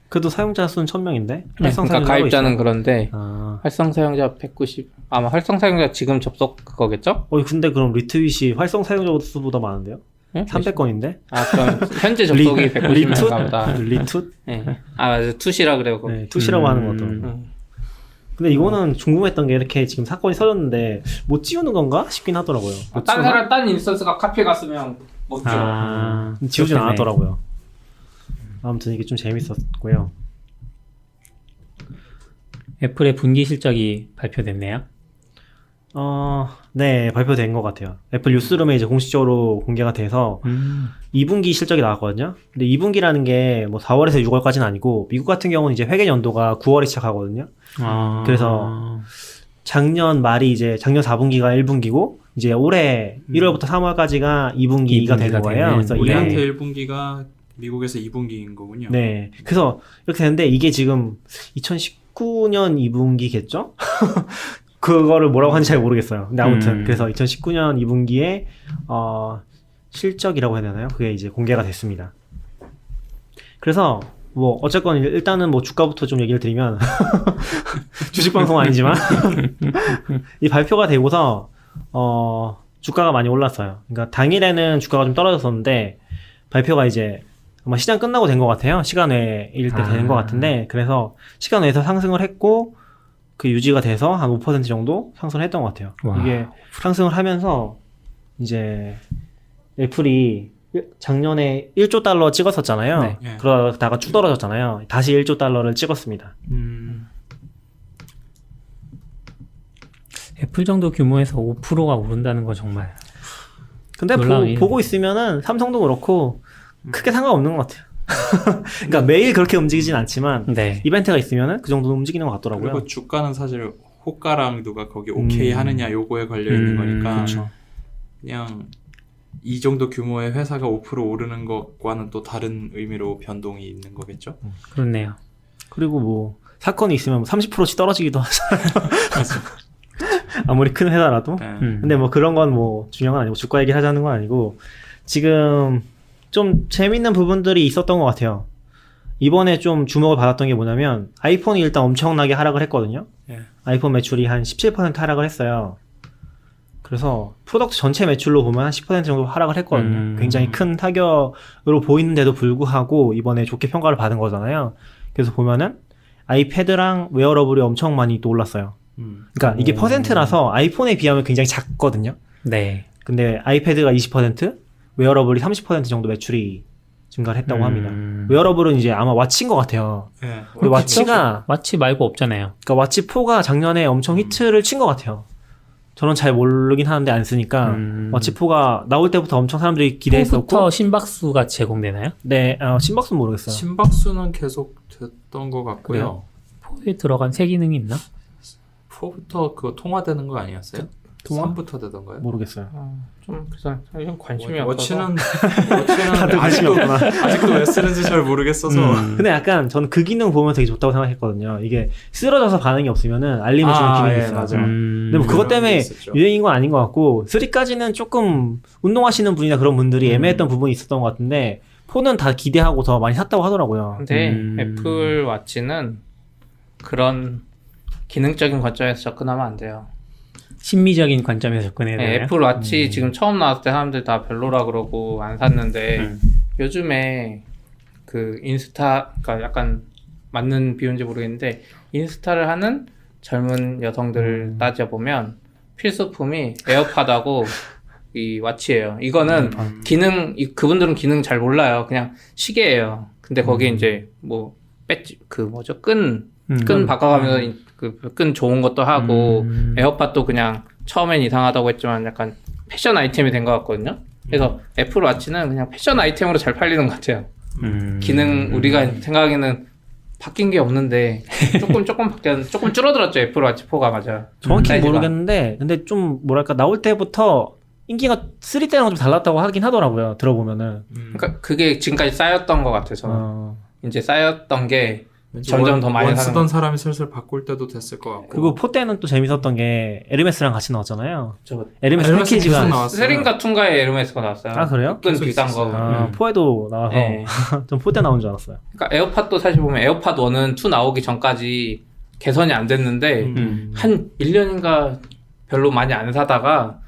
그래도 사용자 수는 1000명인데 그러니까 가입자는 그런데 아. 활성 사용자 190 아마 활성 사용자 지금 접속 그거겠죠? 근데 그럼 리트윗이 활성 사용자 수보다 많은데요? 네? 300건인데? 아 그럼 현재 접속이 190명인가 보다. 리투? 네. 아 맞아 투시라 그래요. 그거. 네, 투시라고 하는 것도. 근데 이거는 궁금했던 게 이렇게 지금 사건이 터졌는데 못 지우는 건가 싶긴 하더라고요. 못 딴 지우나? 사람 딴 인스턴스가 카피 갔으면 못 지워. 아, 지우진 그렇겠네. 않았더라고요. 아무튼 이게 좀 재밌었고요. 애플의 분기 실적이 발표됐네요. 네, 발표된 것 같아요. 애플 뉴스룸에 이제 공식적으로 공개가 돼서 2분기 실적이 나왔거든요. 근데 2분기라는 게 뭐 4월에서 6월까지는 아니고 미국 같은 경우는 이제 회계 연도가 9월에 시작하거든요. 아, 그래서 작년 말이 이제 작년 4분기가 1분기고 이제 올해 1월부터 3월까지가 2분기가 되는 거예요. 되는 그래서 올해. 우리한테 이게 1분기가 미국에서 2분기인 거군요. 네. 그래서 이렇게 되는데 이게 지금 2019년 2분기겠죠? 그거를 뭐라고 하는지 잘 모르겠어요. 근데 아무튼 그래서 2019년 2분기에 실적이라고 해야 되나요? 그게 이제 공개가 됐습니다. 그래서 뭐 어쨌건 일단은 뭐 주가부터 좀 얘기를 드리면 주식 방송 아니지만 이 발표가 되고서 주가가 많이 올랐어요. 그러니까 당일에는 주가가 좀 떨어졌었는데 발표가 이제 아마 시장 끝나고 된 것 같아요. 시간 외일 때 되는 것 같은데 그래서 시간 외에서 상승을 했고 그 유지가 돼서 한 5% 정도 상승을 했던 것 같아요. 와. 이게 상승을 하면서 이제 애플이 작년에 1조 달러 찍었었잖아요. 네. 예. 그러다가 쭉 떨어졌잖아요. 다시 1조 달러를 찍었습니다. 애플 정도 규모에서 5%가 오른다는 거 정말. 근데 놀라운 일이네. 보고 있으면은 삼성도 그렇고 크게 상관없는 것 같아요. 그러니까 매일 그렇게 움직이진 않지만 네. 이벤트가 있으면은 그 정도는 움직이는 것 같더라고요. 그리고 주가는 사실 호가랑 누가 거기 오케이 하느냐 요거에 걸려 있는 거니까 그렇죠. 그냥 이 정도 규모의 회사가 5% 오르는 것과는 또 다른 의미로 변동이 있는 거겠죠? 그렇네요. 그리고 뭐 사건이 있으면 30%씩 떨어지기도 하잖아요. 아무리 큰 회사라도. 네. 근데 뭐 그런 건 뭐 중요한 건 아니고 주가 얘기를 하자는 건 아니고 지금 좀 재밌는 부분들이 있었던 것 같아요. 이번에 좀 주목을 받았던 게 뭐냐면 아이폰이 일단 엄청나게 하락을 했거든요. 예. 아이폰 매출이 한 17% 하락을 했어요. 그래서 프로덕트 전체 매출로 보면 한 10% 정도 하락을 했거든요. 굉장히 큰 타격으로 보이는데도 불구하고 이번에 좋게 평가를 받은 거잖아요. 그래서 보면은 아이패드랑 웨어러블이 엄청 많이 또 올랐어요. 그러니까 이게 퍼센트라서 아이폰에 비하면 굉장히 작거든요. 네. 근데 아이패드가 20%, 웨어러블이 30% 정도 매출이 증가를 했다고 합니다. 웨어러블은 이제 아마 와치인 것 같아요. 예. 근데 와치가 와치 말고 없잖아요. 그러니까 와치 4가 작년에 엄청 히트를 친 것 같아요. 저는 잘 모르긴 하는데 안 쓰니까 와치 4가 나올 때부터 엄청 사람들이 기대했었고 부터 심박수가 제공되나요? 네, 심박수는 모르겠어요. 심박수는 계속 됐던 것 같고요. 4에 들어간 새 기능이 있나? 4부터 그거 통화되는 거 아니었어요? 통화? 3부터 되던가요? 모르겠어요. 좀 그래서 사실 관심이 없어서. 워치는 다들 관심이 없구나. 아직도 왜 쓰는지 잘 모르겠어서 근데 약간 저는 그 기능 보면 되게 좋다고 생각했거든요. 이게 쓰러져서 반응이 없으면은 알림을 주는 기능이 있어요. 맞아. 근데 뭐 그것 그런 게 때문에 있었죠. 유행인 건 아닌 것 같고 3까지는 조금 운동하시는 분이나 그런 분들이 애매했던 부분이 있었던 것 같은데 4는 다 기대하고 더 많이 샀다고 하더라고요. 근데 애플 와치는 그런 기능적인 관점에서 접근하면 안 돼요. 심미적인 관점에서 접근해야 네, 되나요? 애플 와치 지금 처음 나왔을 때 사람들 다 별로라 그러고 안 샀는데 요즘에 그 인스타, 그러니까 약간 맞는 비유인지 모르겠는데 인스타를 하는 젊은 여성들 따져보면 필수품이 에어팟하고 이 와치예요. 이거는 기능, 그분들은 기능 잘 몰라요. 그냥 시계예요. 근데 거기에 이제 뭐 배지, 그 뭐죠? 끈 바꿔가면서 그 끈 좋은 것도 하고 에어팟도 그냥 처음엔 이상하다고 했지만 약간 패션 아이템이 된 것 같거든요. 그래서 애플 와치는 그냥 패션 아이템으로 잘 팔리는 것 같아요. 기능 우리가 생각하기에는 바뀐 게 없는데 조금 줄어들었죠. 애플 와치 4가 맞아. 정확히 사이즈가. 모르겠는데 근데 좀 뭐랄까 나올 때부터 인기가 3 때랑 좀 달랐다고 하긴 하더라고요. 들어보면은. 그러니까 그게 지금까지 쌓였던 것 같아요. 저는. 이제 쌓였던 게 왠지 점점 더 많이 원 사는 쓰던 사람이 슬슬 바꿀 때도 됐을 것 같고. 그리고 포 때는 또 재밌었던 게 에르메스랑 같이 나왔잖아요. 저 에르메스 에르메스 패키지가 계속 나왔어요. 세린가 툰가에 에르메스가 나왔어요. 아, 그래요? 끈 계속 비싼 거. 있었어요. 포에도 나와서 네. 좀 포 때 나온 줄 알았어요. 그러니까 에어팟도 사실 보면 에어팟 1은 2 나오기 전까지 개선이 안 됐는데 한 1년인가 별로 많이 안 사다가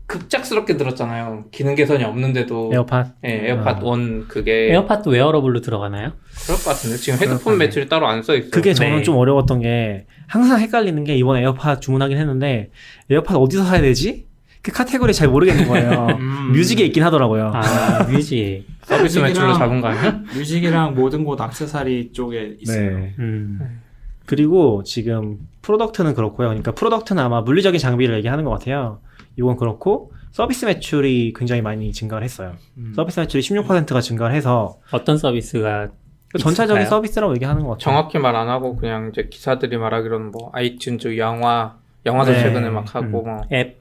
급작스럽게 늘었잖아요. 기능 개선이 없는데도. 에어팟. 예, 에어팟 1 그게 에어팟도 웨어러블로 들어가나요? 그럴 것 같은데 지금 헤드폰 매출이 따로 안 써 있어요. 그게 저는 네. 좀 어려웠던 게 항상 헷갈리는 게 이번에 에어팟 주문하긴 했는데 에어팟 어디서 사야 되지? 그 카테고리 잘 모르겠는 거예요. 뮤직에 있긴 하더라고요. 아, 뮤직. 서비스 매출로 뮤직이랑- 잡은 거 아니야? 뮤직이랑 모든 곳 액세서리 쪽에 있어요. 네. 음. 그리고 지금 프로덕트는 그렇고요. 그러니까 프로덕트는 아마 물리적인 장비를 얘기하는 것 같아요. 이건 그렇고 서비스 매출이 굉장히 많이 증가를 했어요. 서비스 매출이 16%가 증가를 해서 어떤 서비스가 전체적인 있을까요? 서비스라고 얘기하는 것 같아요. 정확히 말 안 하고 그냥 이제 기사들이 말하기로는 뭐 아이튠즈 영화도 네. 최근에 막 하고 뭐 앱?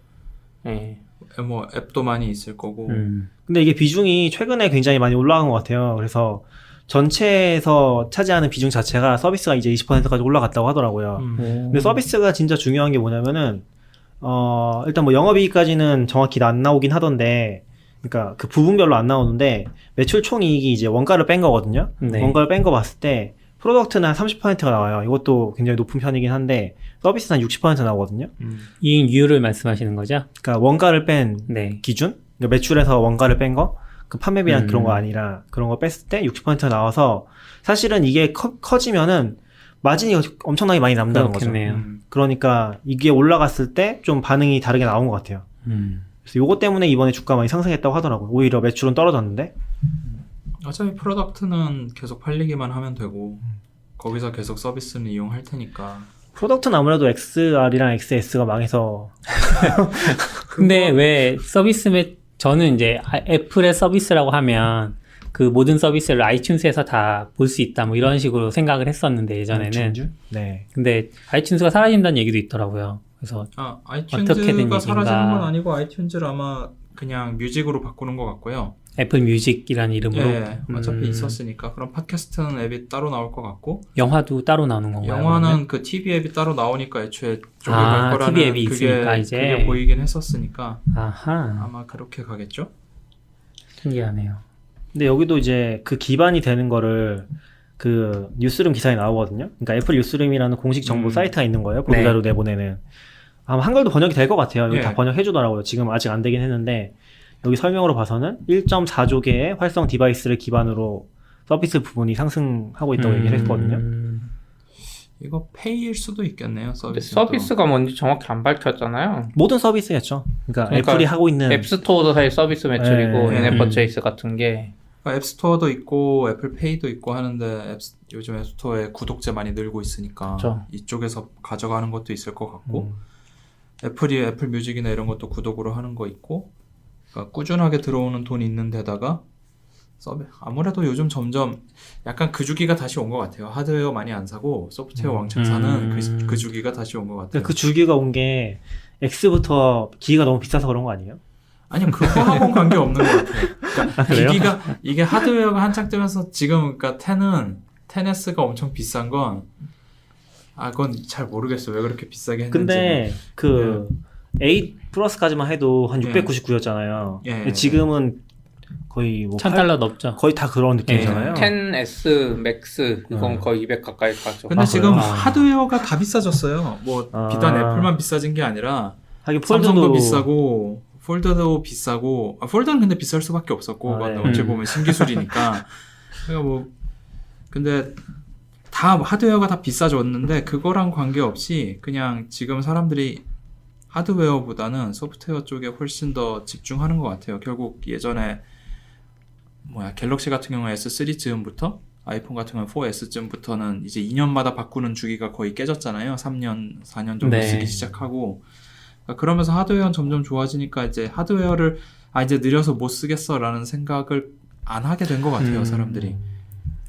예. 뭐 앱도 많이 있을 거고. 근데 이게 비중이 최근에 굉장히 많이 올라간 것 같아요. 그래서 전체에서 차지하는 비중 자체가 서비스가 이제 20%까지 올라갔다고 하더라고요. 근데 서비스가 진짜 중요한 게 뭐냐면은 일단 뭐 영업이익까지는 정확히 안 나오긴 하던데, 그러니까 그 부분별로 안 나오는데 매출 총이익이 이제 원가를 뺀 거거든요. 네. 원가를 뺀 거 봤을 때 프로덕트는 한 30%가 나와요. 이것도 굉장히 높은 편이긴 한데 서비스는 한 60% 나오거든요. 이익률을 말씀하시는 거죠? 그러니까 원가를 뺀 네. 기준, 그러니까 매출에서 원가를 뺀 거, 그 판매비랑 그런 거 음. 아니라 그런 거 뺐을 때 60% 나와서 사실은 이게 커지면은 마진이 엄청나게 많이 남는다는 거죠. 그렇겠네요. 그러니까 이게 올라갔을 때 좀 반응이 다르게 나온 것 같아요. 그래서 요거 때문에 이번에 주가 많이 상승했다고 하더라고요. 오히려 매출은 떨어졌는데. 어차피 프로덕트는 계속 팔리기만 하면 되고 거기서 계속 서비스는 이용할 테니까. 프로덕트는 아무래도 XR이랑 XS가 망해서 근데 왜 저는 이제 애플의 서비스라고 하면 그 모든 서비스를 아이튠즈에서 다 볼 수 있다 뭐 이런 식으로 생각을 했었는데 예전에는. 네. 근데 아이튠즈가 사라진다는 얘기도 있더라고요. 그래서 어떻게 된 아이튠즈가 얘기인가. 사라지는 건 아니고 아이튠즈를 아마 그냥 뮤직으로 바꾸는 것 같고요. 애플 뮤직이라는 이름으로 예, 어차피 음. 있었으니까. 그럼 팟캐스트는 앱이 따로 나올 것 같고, 영화도 따로 나오는 건가요? 영화는 그러면? 그 TV 앱이 따로 나오니까 애초에 쪽에 아, 갈 거라는 TV 앱이 있으니까 그게, 이제. 그게 보이긴 했었으니까 아하, 아마 그렇게 가겠죠? 신기하네요. 근데 여기도 이제 그 기반이 되는 거를 그 뉴스룸 기사에 나오거든요. 그러니까 애플 뉴스룸이라는 공식 정보 사이트가 있는 거예요. 보도자료 내보내는. 아마 한글도 번역이 될 것 같아요. 여기 예. 다 번역해 주더라고요. 지금 아직 안 되긴 했는데 여기 설명으로 봐서는 1.4조 개의 활성 디바이스를 기반으로 서비스 부분이 상승하고 있다고 얘기를 했거든요. 이거 페이일 수도 있겠네요. 근데 서비스. 서비스가 뭔지 정확히 안 밝혔잖아요. 모든 서비스겠죠. 그러니까 그러니까 애플이 하고 있는 앱스토어도 사실 서비스 매출이고 네. 인앱 퍼체이스 같은 게 앱스토어도 있고 애플 페이도 있고 하는데 요즘 앱스토어에 구독자 많이 늘고 있으니까 그렇죠. 이쪽에서 가져가는 것도 있을 것 같고 애플이 애플 뮤직이나 이런 것도 구독으로 하는 거 있고, 그러니까 꾸준하게 들어오는 돈 있는 데다가 아무래도 요즘 점점 약간 그 주기가 다시 온 것 같아요. 하드웨어 많이 안 사고 소프트웨어 왕창 사는 그 주기가 다시 온 것 같아요. 그 주기가 온 게 X부터 기기가 너무 비싸서 그런 거 아니에요? 아니요, 그거하고는 관계 없는 것 같아요. 그러니까 그래요? 이게 하드웨어가 한창 뜨면서 지금 그러니까 10S가 엄청 비싼 건 그건 잘 모르겠어요. 왜 그렇게 비싸게 했는지. 근데 그 8 플러스까지만 해도 한 예. 699였잖아요. 예. 지금은 거의 뭐 $1,000 넘죠. 거의 다 그런 느낌이잖아요. 10S 맥스 이건 거의 200 가까이 가죠. 근데 지금 그래요? 하드웨어가 다 비싸졌어요. 뭐 아. 비단 애플만 비싸진 게 아니라 하긴 삼성도 비싸고 폴더도 비싸고 폴더는 근데 비쌀 수밖에 없었고 그건 네. 어찌 보면 신기술이니까. 그러니까 뭐 근데 다 하드웨어가 다 비싸졌는데 그거랑 관계없이 그냥 지금 사람들이 하드웨어보다는 소프트웨어 쪽에 훨씬 더 집중하는 것 같아요. 결국 예전에 갤럭시 같은 경우에 S3 즈음부터 아이폰 같은 경우는 4S 즈음부터는 이제 2년마다 바꾸는 주기가 거의 깨졌잖아요. 3년, 4년 정도 네. 쓰기 시작하고. 그러면서 하드웨어는 점점 좋아지니까 이제 하드웨어를 이제 느려서 못 쓰겠어라는 생각을 안 하게 된 것 같아요, 사람들이.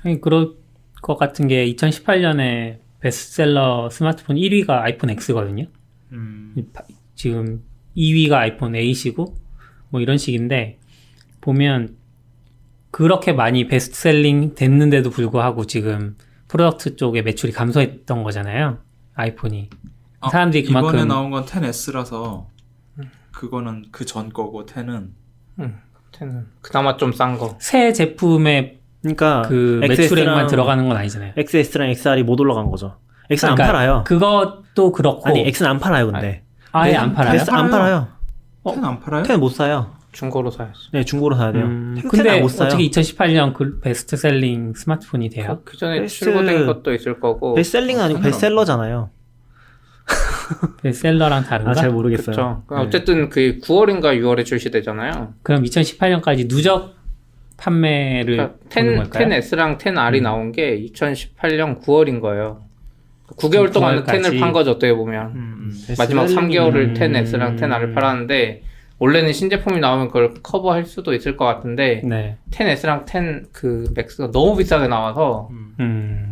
아니, 그럴 것 같은 게 2018년에 베스트셀러 스마트폰 1위가 아이폰 X거든요. 지금 2위가 아이폰 8이고 뭐 이런 식인데 보면 그렇게 많이 베스트셀링 됐는데도 불구하고 지금 프로덕트 쪽에 매출이 감소했던 거잖아요. 아이폰이. 사람들이 이번에 그만큼 나온 건 10S라서 그거는 그 전 거고 10은 10은 그나마 좀 싼 거. 새 제품에 그러니까 그 매출액만 들어가는 건 아니잖아요. XS랑 XR이 못 올라간 거죠. X는 그러니까 안 팔아요. 그것도 그렇고 아니 X는 안 팔아요 근데. 아예 안 팔아요. 베스트 안 팔아요. 10 안 팔아요? 10 못 사요. 중고로 사야지. 네 중고로 사야 돼요. 근데 못 사요. 어떻게 2018년 그 베스트셀링 스마트폰이 돼요? 그 전에 베스트- 출고된 것도 있을 거고. 베스트셀링은 아니고 상관없어. 베스트셀러잖아요. 베스트셀러랑 다른가? 아 잘 모르겠어요. 그렇죠. 네. 어쨌든 그 9월인가 6월에 출시되잖아요. 그럼 2018년까지 누적 판매를 그러니까 보는 걸까요? 10S랑 10R이 나온 게 2018년 9월인 거예요. 9개월 동안 9월까지. 10을 판 거죠, 어떻게 보면. 마지막 3개월을 10S랑 10R을 팔았는데 원래는 신제품이 나오면 그걸 커버할 수도 있을 것 같은데 네. 10S랑 10 그 맥스가 너무 비싸게 나와서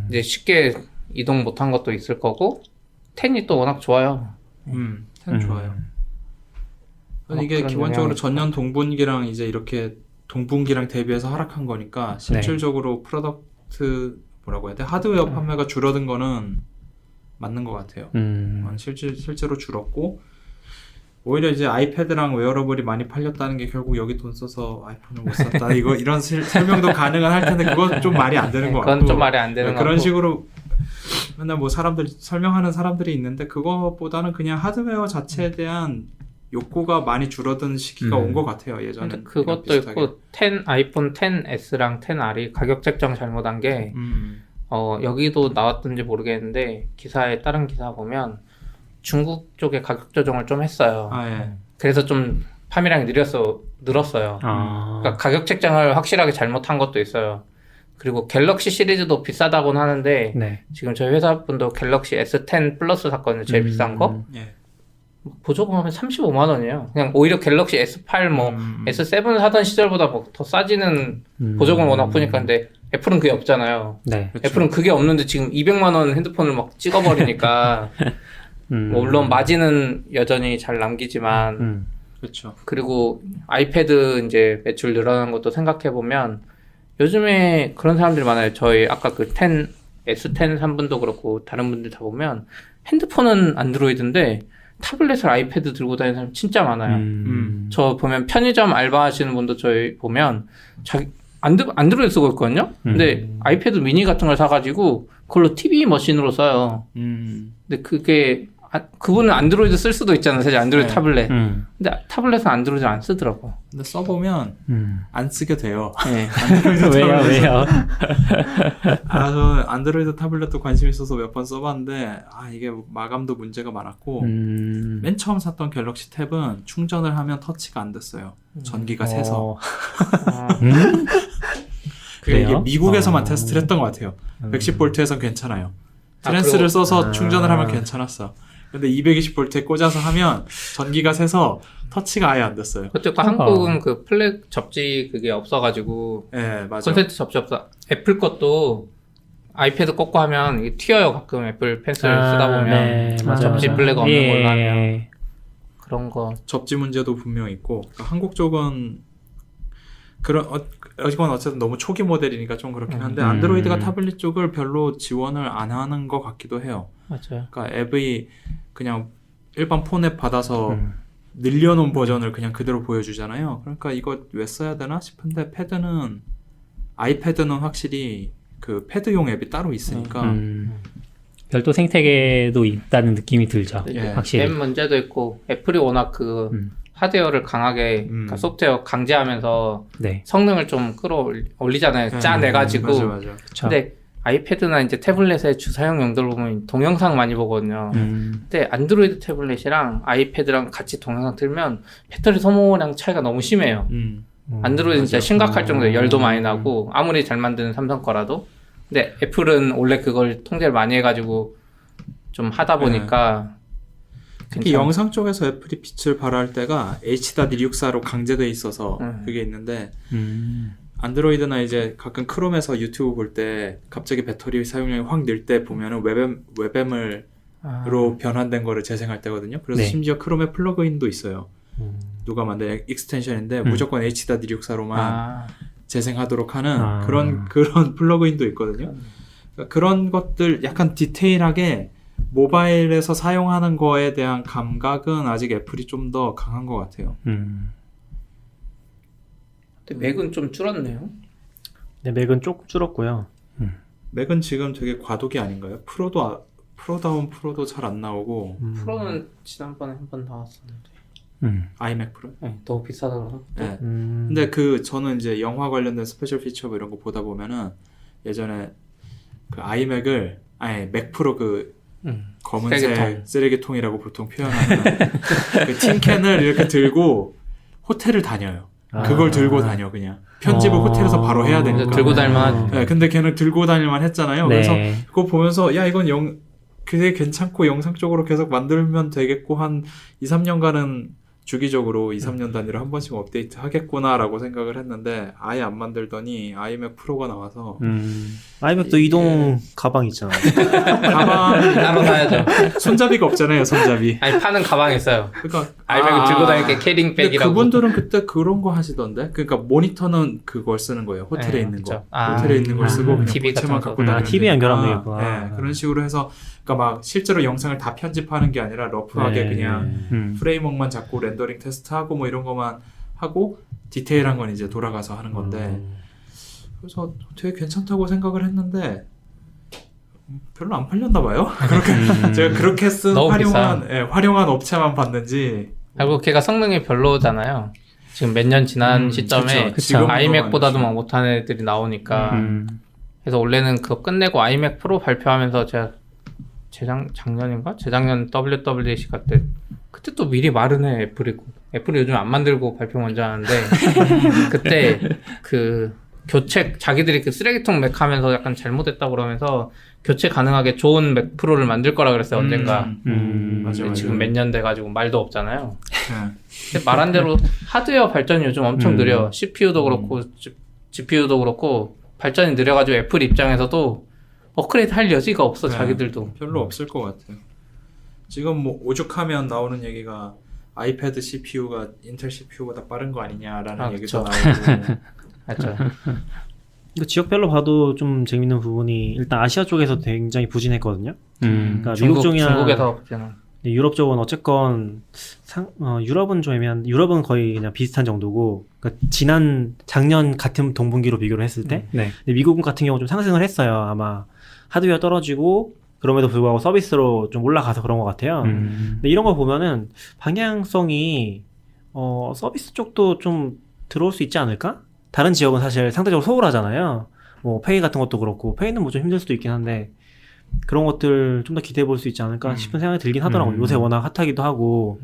이제 쉽게 이동 못한 것도 있을 거고 10이 또 워낙 좋아요. 10 좋아요. 이게 그런 기본적으로 영향이 전년 동분기랑 이제 이렇게 동분기랑 대비해서 하락한 거니까 실질적으로 프로덕트 뭐라고 해야 돼? 하드웨어 판매가 줄어든 거는 맞는 것 같아요. 실제로 줄었고 오히려 이제 아이패드랑 웨어러블이 많이 팔렸다는 게 결국 여기 돈 써서 아이폰을 못 샀다. 이런 설명도 가능은 할 텐데 그건 좀 말이 안 되는 것 같고. 그건 좀 말이 안 되는 것 그런 같고. 식으로 맨날 뭐 사람들 설명하는 사람들이 있는데 그거보다는 그냥 하드웨어 자체에 대한 욕구가 많이 줄어든 시기가 온 것 같아요. 예전에. 근데 그것도 있고 아이폰 10S랑 10R이 가격 책정 잘못한 게 여기도 나왔던지 모르겠는데 기사에 다른 기사 보면 중국 쪽에 가격 조정을 좀 했어요. 아 예. 그래서 좀 판매량이 늘었어요. 그러니까 가격 책정을 확실하게 잘못한 것도 있어요. 그리고 갤럭시 시리즈도 비싸다고는 하는데 네. 지금 저희 회사 분도 갤럭시 S10 플러스 샀거든요. 제일 비싼 거. 예. 보조금하면 35만 원이에요. 그냥 오히려 갤럭시 S8 S7 사던 시절보다 뭐 더 싸지는 보조금 워낙 푸니까. 근데 애플은 그게 없잖아요. 네. 그쵸. 애플은 그게 없는데 지금 200만 원 핸드폰을 막 찍어버리니까 뭐 물론 마진은 여전히 잘 남기지만 그렇죠. 그리고 아이패드 이제 매출 늘어나는 것도 생각해 보면 요즘에 그런 사람들이 많아요. 저희 아까 그 10 S10 산 분도 그렇고 다른 분들 다 보면 핸드폰은 안드로이드인데 타블렛을 아이패드 들고 다니는 사람 진짜 많아요. 저 보면 편의점 알바하시는 분도 저희 보면 자기 안드로이드 쓰고 있거든요. 근데 아이패드 미니 같은 걸 사가지고 그걸로 TV 머신으로 써요. 근데 그게 그분은 안드로이드 쓸 수도 있잖아요. 사실 안드로이드 네. 타블렛. 근데 타블렛은 안드로이드 안 쓰더라고. 근데 써보면 안 쓰게 돼요. 네. 왜요? 저 안드로이드 타블렛도 관심 있어서 몇 번 써봤는데 이게 마감도 문제가 많았고 맨 처음 샀던 갤럭시 탭은 충전을 하면 터치가 안 됐어요. 전기가 새서. 이게 그래요? 미국에서만 테스트를 했던 것 같아요. 110V에선 괜찮아요. 트랜스를 그리고- 써서 충전을 하면 괜찮았어. 근데 220V에 꽂아서 하면 전기가 새서 터치가 아예 안 됐어요. 그것도 있고 한국은 그 플랫 접지 그게 없어가지고 네, 맞아. 콘센트 접지 없어. 애플 것도 아이패드 꽂고 하면 이게 튀어요. 가끔 애플 펜슬 쓰다 보면 네, 맞아, 접지 맞아. 플래그 없는 예. 걸로 하면 그런 거. 접지 문제도 분명 있고 그러니까 한국 쪽은 이건 어쨌든 너무 초기 모델이니까 좀 그렇긴 한데 안드로이드가 타블릿 쪽을 별로 지원을 안 하는 것 같기도 해요. 맞아요. 그러니까 앱이 그냥 일반 폰앱 받아서 늘려놓은 버전을 그냥 그대로 보여주잖아요. 그러니까 이거 왜 써야 되나 싶은데 아이패드는 확실히 그 패드용 앱이 따로 있으니까 별도 생태계도 있다는 느낌이 들죠. 예. 확실히. 앱 문제도 있고 애플이 워낙 그 하드웨어를 강하게 그러니까 소프트웨어 강제하면서 네. 성능을 좀 끌어올리잖아요. 짜내가지고. 맞아. 그쵸. 근데 아이패드나 이제 태블릿의 주사용 용도를 보면 동영상 많이 보거든요. 근데 안드로이드 태블릿이랑 아이패드랑 같이 동영상 틀면 배터리 소모량 차이가 너무 심해요. 안드로이드는 진짜 심각할 정도로 열도 많이 나고 아무리 잘 만드는 삼성 거라도. 근데 애플은 원래 그걸 통제를 많이 해가지고 좀 하다 보니까 특히 영상 쪽에서 애플이 빛을 발할 때가 H.264로 강제돼 있어서 그게 있는데 안드로이드나 이제 가끔 크롬에서 유튜브 볼 때 갑자기 배터리 사용량이 확 늘 때 보면은 웹엠으로 변환된 거를 재생할 때거든요. 그래서 네. 심지어 크롬에 플러그인도 있어요. 누가 만든 익스텐션인데 무조건 H.264로만 재생하도록 하는 그런 플러그인도 있거든요. 그러니까 그런 것들 약간 디테일하게 모바일에서 사용하는 거에 대한 감각은 아직 애플이 좀 더 강한 것 같아요. 근데 맥은 좀 줄었네요. 네, 맥은 조금 줄었고요. 맥은 지금 되게 과도기 아닌가요? 프로도 잘 안 나오고 프로는 지난번에 한 번 나왔었는데 아이맥 프로? 네, 너무 비싸다 그래서 네. 근데 저는 이제 영화 관련된 스페셜 피처 뭐 이런 거 보다 보면은 예전에 그 아이맥을 맥 프로 검은색 쓰레기통이라고 보통 표현하는 그 틴캔을 이렇게 들고 호텔을 다녀요. 그걸 들고 다녀 그냥 편집을 호텔에서 바로 해야 되니까 들고 다닐만. 네, 근데 걔는 들고 다닐만 했잖아요. 네. 그래서 그거 보면서 야 이건 되게 괜찮고 영상 쪽으로 계속 만들면 되겠고 한 2, 3년간은 주기적으로 2, 3년 단위로 한 번씩 업데이트 하겠구나라고 생각을 했는데 아예 안 만들더니 아이맥 프로가 나와서 아이맥도 이동 가방 있잖아요. 가방 따로 사야죠. 손잡이가 없잖아요. 손잡이. 아니 파는 가방 있어요. 그러니까 아이맥을 들고 다닐 게 캐링백이라고. 근데 그분들은 그때 그런 거 하시던데. 그러니까 모니터는 그걸 쓰는 거예요. 호텔에 네, 있는 그렇죠. 거. 호텔에 있는 걸 쓰고 그냥 TV 본체만 같은 갖고 거. 다니는. TV 연결하면 되겠구나. 네, 그런 식으로 해서 그러니까 막 실제로 영상을 다 편집하는 게 아니라 러프하게 네. 그냥 프레임워크만 잡고 렌더링 테스트하고 뭐 이런 거만 하고 디테일한 건 이제 돌아가서 하는 건데 그래서 되게 괜찮다고 생각을 했는데 별로 안 팔렸나 봐요. 그렇게 제가 그렇게 쓴 너무 활용한 업체만 봤는지. 그리고 걔가 성능이 별로잖아요. 지금 몇 년 지난 시점에 그쵸. 지금은 아이맥보다도 아니죠. 막 못하는 애들이 나오니까 그래서 원래는 그거 끝내고 아이맥 프로 발표하면서 제가 작년인가? 재작년 WWDC 갈 때 그때 또 미리 말은 해 애플이 요즘 안 만들고 발표 먼저 하는데 그때 그 교체 자기들이 그 쓰레기통 맥 하면서 약간 잘못했다고 그러면서 교체 가능하게 좋은 맥 프로를 만들 거라 그랬어요 언젠가. 맞아요. 지금 몇 년 돼가지고 말도 없잖아요. 네. 근데 말한 대로 하드웨어 발전이 요즘 엄청 느려. CPU도 그렇고 GPU도 그렇고 발전이 느려가지고 애플 입장에서도 업그레이드 할 여지가 없어. 네. 자기들도. 별로 없을 것 같아요. 지금 뭐 오죽하면 나오는 얘기가 아이패드 CPU가 인텔 CPU보다 빠른 거 아니냐라는 얘기도 나오고. 맞죠. 지역별로 봐도 좀 재밌는 부분이 일단 아시아 쪽에서 굉장히 부진했거든요. 그러니까 미국 쪽이나 중국에서 보면 유럽 쪽은 어쨌건 유럽은 좀 애매한. 유럽은 거의 그냥 비슷한 정도고. 그러니까 작년 같은 동분기로 비교를 했을 때, 네. 근데 미국 같은 경우 좀 상승을 했어요. 아마 하드웨어 떨어지고 그럼에도 불구하고 서비스로 좀 올라가서 그런 것 같아요. 근데 이런 거 보면은 방향성이 서비스 쪽도 좀 들어올 수 있지 않을까? 다른 지역은 사실 상대적으로 소홀하잖아요. 뭐 페이 같은 것도 그렇고 페이는 뭐 좀 힘들 수도 있긴 한데 그런 것들 좀 더 기대해 볼 수 있지 않을까 싶은 생각이 들긴 하더라고요. 요새 워낙 핫하기도 하고.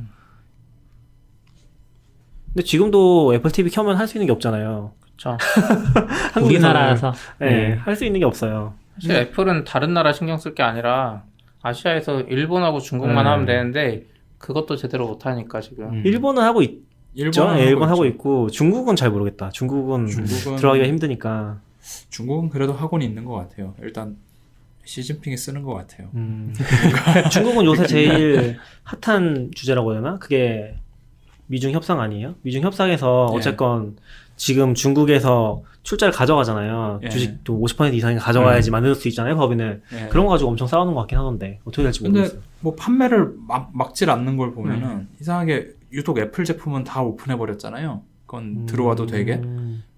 근데 지금도 애플 TV 켜면 할 수 있는 게 없잖아요. 그렇죠. 우리나라에서 네, 할 수 있는 게 없어요. 사실 애플은 다른 나라 신경 쓸 게 아니라 아시아에서 일본하고 중국만 하면 되는데 그것도 제대로 못 하니까 지금. 일본은 하고 있죠. 일본은 일본 하고 있죠. 있고 중국은 잘 모르겠다. 중국은 들어가기가 힘드니까. 중국은 그래도 하고는 있는 것 같아요. 일단 시진핑이 쓰는 것 같아요. 중국은 요새 제일 핫한 주제라고 해야 되나? 그게 미중 협상 아니에요? 미중 협상에서 예. 어쨌건 지금 중국에서 출자를 가져가잖아요. 예. 주식도 50% 이상이 가져가야지 만들 수 있잖아요, 법인을. 예. 그런 거 가지고 엄청 싸우는 것 같긴 하던데 어떻게 될지 근데 모르겠어요. 뭐 판매를 막질 않는 걸 보면은 이상하게 유독 애플 제품은 다 오픈해 버렸잖아요. 그건 들어와도 되게.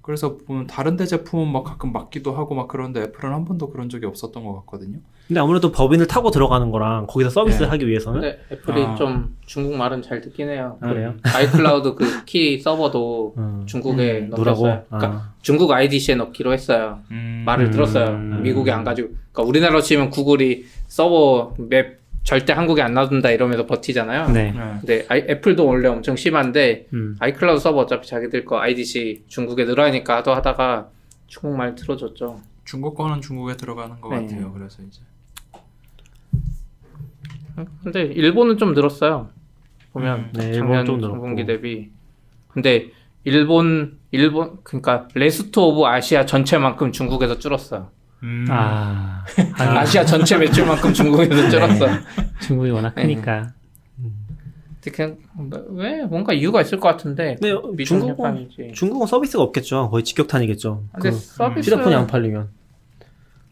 그래서 보면 다른 데 제품은 막 가끔 막기도 하고 막 그런데 애플은 한 번도 그런 적이 없었던 것 같거든요. 근데 아무래도 법인을 타고 들어가는 거랑 거기서 서비스를 예. 하기 위해서는 근데 애플이 좀 중국 말은 잘 듣긴 해요. 그래요? 아이클라우드 그 키 서버도 중국에 누라고? 넣었어요. 그러니까 중국 IDC에 넣기로 했어요. 말을 들었어요. 미국에 안 가지고. 그러니까 우리나라로 치면 구글이 서버 맵 절대 한국에 안 놔둔다 이러면서 버티잖아요. 네. 근데 애플도 원래 엄청 심한데 아이클라우드 서버 어차피 자기들 거 IDC 중국에 늘어나니까 하다가 중국말 틀어줬죠. 중국 거는 중국에 들어가는 것 네. 같아요. 그래서 이제 근데 일본은 좀 늘었어요. 보면 네, 일본은 작년 좀 늘었고. 분기 대비. 근데 일본 그러니까 레스트 오브 아시아 전체만큼 중국에서 줄었어요. 아시아 전체 매출만큼 중국에서 줄었어. 중국이 워낙 크니까. 그냥 왜 뭔가 이유가 있을 것 같은데. 근데 미중 중국은 협상이지. 중국은 서비스가 없겠죠. 거의 직격탄이겠죠. 근데 그 서비스 휴대폰이 안 팔리면.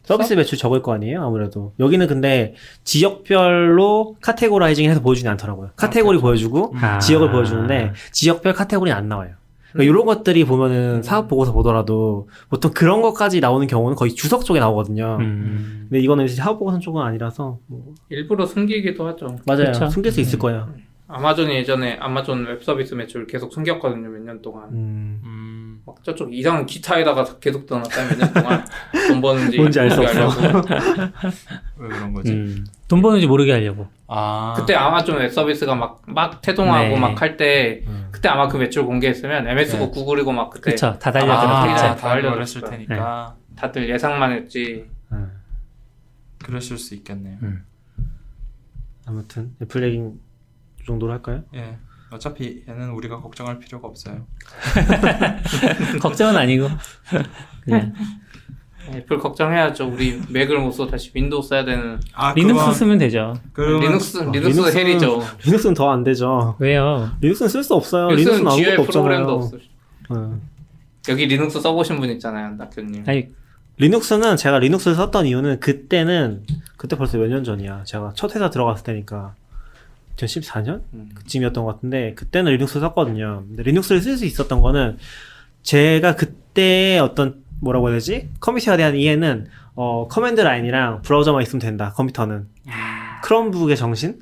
서비스 매출 적을 거 아니에요? 아무래도. 여기는 근데 지역별로 카테고라이징 해서 보여주진 않더라고요. 카테고리 보여주고 아. 지역을 보여주는데 지역별 카테고리는 안 나와요. 그러니까 이런 것들이 보면은 사업 보고서 보더라도 보통 그런 것까지 나오는 경우는 거의 주석 쪽에 나오거든요. 근데 이거는 이제 사업 보고서 쪽은 아니라서 뭐. 일부러 숨기기도 하죠. 맞아요. 그쵸? 숨길 수 있을 거예요. 아마존이 예전에 아마존 웹 서비스 매출 계속 숨겼거든요. 몇 년 동안. 막 저쪽 이상한 기타에다가 계속 떠났다 몇 년 동안 돈 버는지 뭔지 알 수 모르게 없어. 하려고. 왜 그런 거지? 돈 버는지 모르게 하려고. 아. 그때 아마존 웹 서비스가 막 태동하고 네. 막 할 때 그때 아마 그 매출 공개했으면 MS고 네. 구글이고 막 그때 그쵸. 다 아, 달려들었겠죠. 다 다 알려줬을 알려줬을 거야. 테니까 다들 예상만 했지. 그랬을 수 있겠네요. 아무튼 애플 얘기는 이 정도로 할까요? 예. 어차피 얘는 우리가 걱정할 필요가 없어요. 걱정은 아니고. 그냥 애플 걱정해야죠. 우리 맥을 못 써 다시 윈도우 써야 되는. 아, 리눅스 쓰면 되죠. 리눅스 리눅스는- 헬이죠. 리눅스는 더 안 되죠. 왜요? 리눅스는 쓸 수 없어요. 리눅스는 리눅스는 GUI 아무것도 프로그램도 없잖아요. 없어. 네. 여기 리눅스 써보신 분 있잖아요, 낙교님. 아니, 리눅스는 제가 리눅스를 썼던 이유는 그때 벌써 몇 년 전이야. 제가 첫 회사 들어갔을 때니까 2014년? 그쯤이었던 것 같은데 그때는 리눅스 썼거든요. 근데 리눅스를 쓸 수 있었던 거는 제가 그때 어떤 뭐라고 해야 되지? 컴퓨터에 대한 이해는 커맨드 라인이랑 브라우저만 있으면 된다. 컴퓨터는. 크롬북의 정신?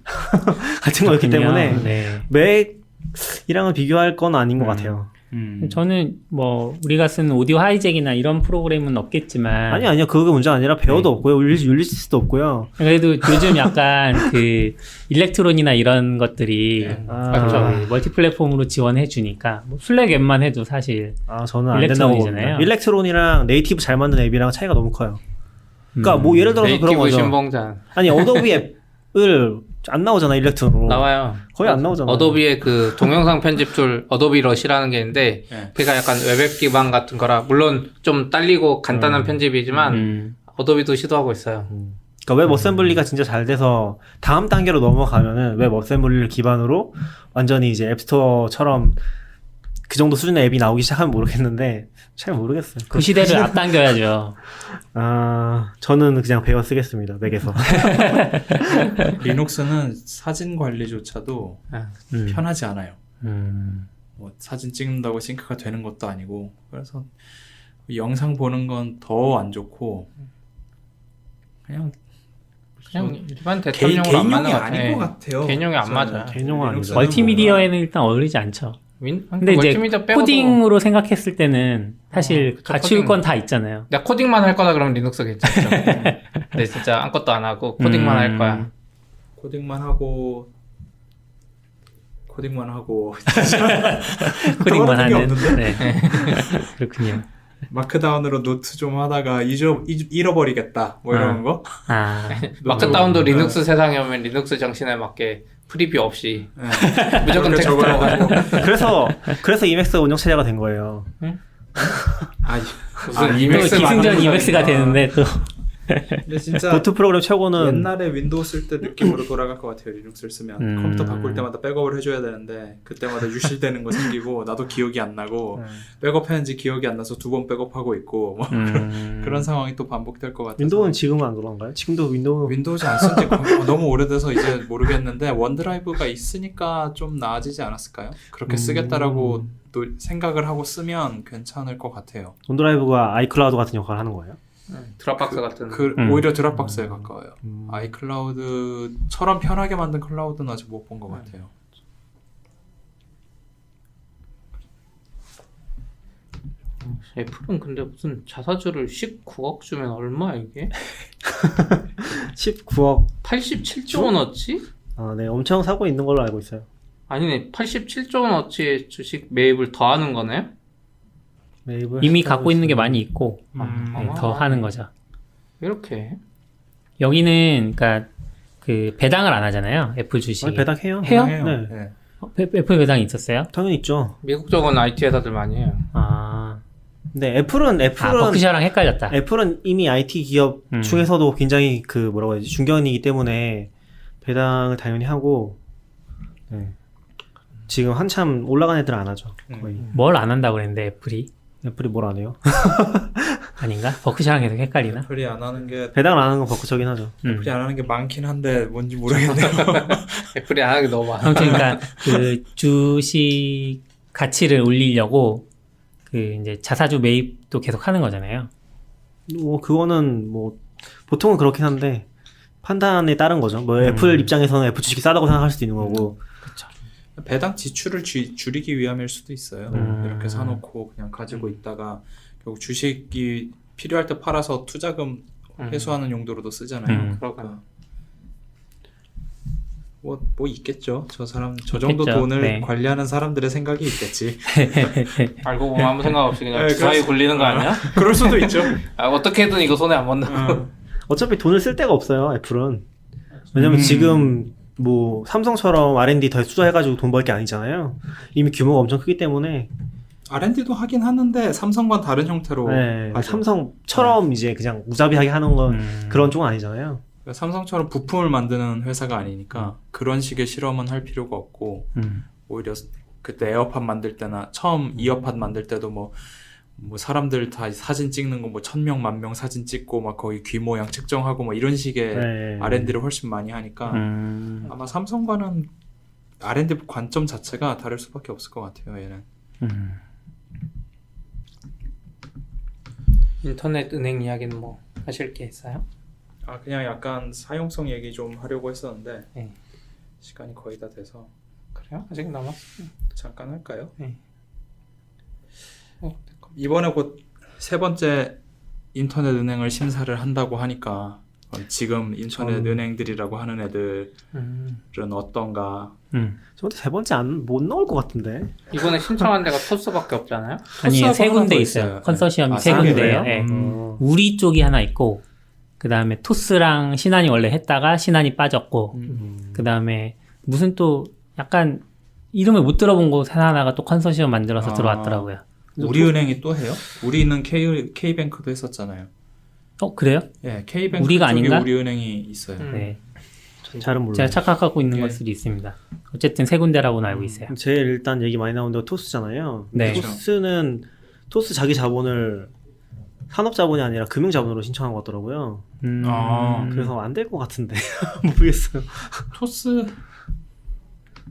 같은 거였기 그렇군요. 때문에 네. 맥이랑은 비교할 건 아닌 것 같아요. 저는 뭐 우리가 쓰는 오디오 하이잭이나 이런 프로그램은 없겠지만 아니요. 그게 문제가 아니라 배어도 없고요. 율리시스도 없고요. 그래도 요즘 약간 그 일렉트론이나 이런 것들이 맞죠. 그 멀티 플랫폼으로 지원해 주니까 뭐 슬랙 앱만 해도 사실 저는 안 된다고 일렉트론이잖아요. 봅니다. 일렉트론이랑 네이티브 잘 만든 앱이랑 차이가 너무 커요. 그러니까 뭐 예를 들어서 그런 네이티브 거죠. 신봉자 아니 어도비 앱을 안 나오잖아 일렉트론으로. 나와요. 거의 안 나오잖아요. 어도비의 그 동영상 편집 툴 어도비 러시라는 게 있는데 네. 걔가 약간 웹앱 기반 같은 거라 물론 좀 딸리고 간단한 편집이지만 어도비도 시도하고 있어요. 그러니까 웹 어셈블리가 진짜 잘 돼서 다음 단계로 넘어가면은 웹 어셈블리를 기반으로 완전히 이제 앱스토어처럼 그 정도 수준의 앱이 나오기 시작하면 모르겠는데 잘 모르겠어요. 그 시대를 앞당겨야죠. 저는 그냥 배워 쓰겠습니다. 맥에서. 리눅스는 사진 관리조차도 편하지 않아요. 뭐 사진 찍는다고 싱크가 되는 것도 아니고 그래서 영상 보는 건 더 안 좋고 그냥 일반 대통령으로 안 개인용이 맞는 것 아닌 것 같아. 같아요. 개인용이 안 저는. 맞아. 개인용은 아니죠. 멀티미디어에는 일단 어울리지 않죠. 근데 근데 이제 멀티미디어 빼고도 코딩으로 생각했을 때는 사실 그쵸, 갖출 코딩. 건 다 있잖아요. 내가 코딩만 할 거다 그러면 리눅스 괜찮죠. 근데 진짜 아무것도 안 하고 코딩만 할 거야. 코딩만 하고 코딩만 떠오르는 게 하는. 없는데? 네. 그렇군요. 마크다운으로 노트 좀 하다가 잃어버리겠다 뭐 이런 거. 마크다운도 리눅스 세상에 오면 리눅스 정신에 맞게 프리뷰 없이 네. 무조건 텍스트 적어가지고 그래서 이맥스 운영 체제가 된 거예요. 무슨 또 이맥스 기승전 이맥스가 되는데 또 근데 진짜 노트 프로그램 최고는 옛날에 윈도우 쓸 때 느낌으로 돌아갈 것 같아요. 리눅스를 쓰면 컴퓨터 바꿀 때마다 백업을 해줘야 되는데 그때마다 유실되는 거 생기고 나도 기억이 안 나고 백업했는지 기억이 안 나서 2번 백업하고 있고 뭐 그런 상황이 또 반복될 것 같아서 윈도우는 지금은 안 그런가요? 지금도 윈도우즈 안 쓴지 너무 오래돼서 이제 모르겠는데 원드라이브가 있으니까 좀 나아지지 않았을까요? 그렇게 쓰겠다라고 또 생각을 하고 쓰면 괜찮을 것 같아요. 원드라이브가 아이클라우드 같은 역할을 하는 거예요? 드랍박스 같은. 오히려 드랍박스에 가까워요. 아이클라우드처럼 편하게 만든 클라우드는 아직 못 본 것 같아요. 애플은 근데 무슨 자사주를 19억 주면 얼마 이게? 19억. 87조 원어치? 네, 엄청 사고 있는 걸로 알고 있어요. 아니네, 87조 원어치의 주식 매입을 더 하는 거네? 이미 갖고 있는 게 많이 있고 더 하는 거죠. 이렇게 여기는 그러니까 그 배당을 안 하잖아요. 애플 주식. 배당해요? 해요? 네. 애플 배당이 있었어요? 당연히 있죠. 미국 쪽은 IT 회사들 많이 해요. 근데 애플은 버크셔랑 헷갈렸다. 애플은 이미 IT 기업 중에서도 굉장히 그 뭐라고 해야지 중견이기 때문에 배당을 당연히 하고 지금 한참 올라간 애들은 안 하죠. 거의. 뭘 안 한다고 그랬는데 애플이 애플이 뭘 안 해요? 아닌가? 버크셔랑 계속 헷갈리나? 애플이 안 하는 게 배당을 안 하는 건 버크적인 하죠. 애플이 안 하는 게 많긴 한데 뭔지 모르겠네요. 애플이 안 하는 게 너무 많아. 아무튼 그러니까 그 주식 가치를 올리려고 그 이제 자사주 매입도 계속 하는 거잖아요. 뭐 그거는 뭐 보통은 그렇긴 한데 판단에 따른 거죠. 뭐 애플 입장에서는 애플 주식이 싸다고 생각할 수도 있는 거고. 배당 지출을 줄이기 위함일 수도 있어요. 이렇게 사놓고 그냥 가지고 있다가 결국 주식이 필요할 때 팔아서 투자금 회수하는 용도로도 쓰잖아요. 그러니까. 뭐 있겠죠. 저 정도 있겠죠. 돈을 네. 관리하는 사람들의 생각이 있겠지. 알고 보면 아무 생각 없이 그냥 네, 주사위 굴리는 거 아니야? 그럴 수도 있죠. 아, 어떻게든 이거 손에 안 묻는다고. 어차피 돈을 쓸 데가 없어요. 애플은. 왜냐면 지금 뭐 삼성처럼 R&D 더 투자해가지고 돈 벌 게 아니잖아요. 이미 규모가 엄청 크기 때문에. R&D도 하긴 하는데 삼성과는 다른 형태로 네, 하죠. 삼성처럼 이제 그냥 무자비하게 하는 건 그런 쪽은 아니잖아요. 그러니까 삼성처럼 부품을 만드는 회사가 아니니까 그런 식의 실험은 할 필요가 없고 오히려 그때 에어팟 만들 때나 처음 이어팟 만들 때도 뭐 사람들 다 사진 찍는 거 뭐 1000명, 10,000명 사진 찍고 막 거기 귀 모양 측정하고 뭐 이런 식의 네. R&D를 훨씬 많이 하니까 아마 삼성과는 R&D 관점 자체가 다를 수밖에 없을 것 같아요. 얘는. 인터넷 은행 이야기는 뭐 하실 게 있어요? 그냥 약간 사용성 얘기 좀 하려고 했었는데 네. 시간이 거의 다 돼서 그래요? 아직 남았어요. 잠깐 할까요? 네. 이번에 곧 세 번째 인터넷 은행을 심사를 한다고 하니까 지금 인터넷 은행들이라고 하는 애들은 어떤가? 저한테 세 번째 못 나올 것 같은데. 이번에 신청한 데가 토스밖에 없잖아요? 아니 토스하고 세 하나 군데 더 있어요. 있어요. 컨소시엄이 아, 세 세 군데예요. 군데요? 예. 우리 쪽이 하나 있고 그 다음에 토스랑 신한이 원래 했다가 신한이 빠졌고 그 다음에 무슨 또 약간 이름을 못 들어본 곳 하나가 또 컨소시엄 만들어서 들어왔더라고요. 우리은행이 또 해요? 우리는 K뱅크도 했었잖아요. 그래요? 예, K뱅크 우리가 쪽에 아닌가? 우리은행이 있어요. 네. 잘은 몰라요. 제가 착각하고 있는 예. 걸 수도 있습니다. 어쨌든 세 군데라고는 알고 있어요. 제일 일단 얘기 많이 나오는 데가 토스잖아요. 네. 토스는 토스 자기 자본을 산업 자본이 아니라 금융 자본으로 신청한 것 같더라고요. 그래서 안 될 것 같은데 모르겠어요. 토스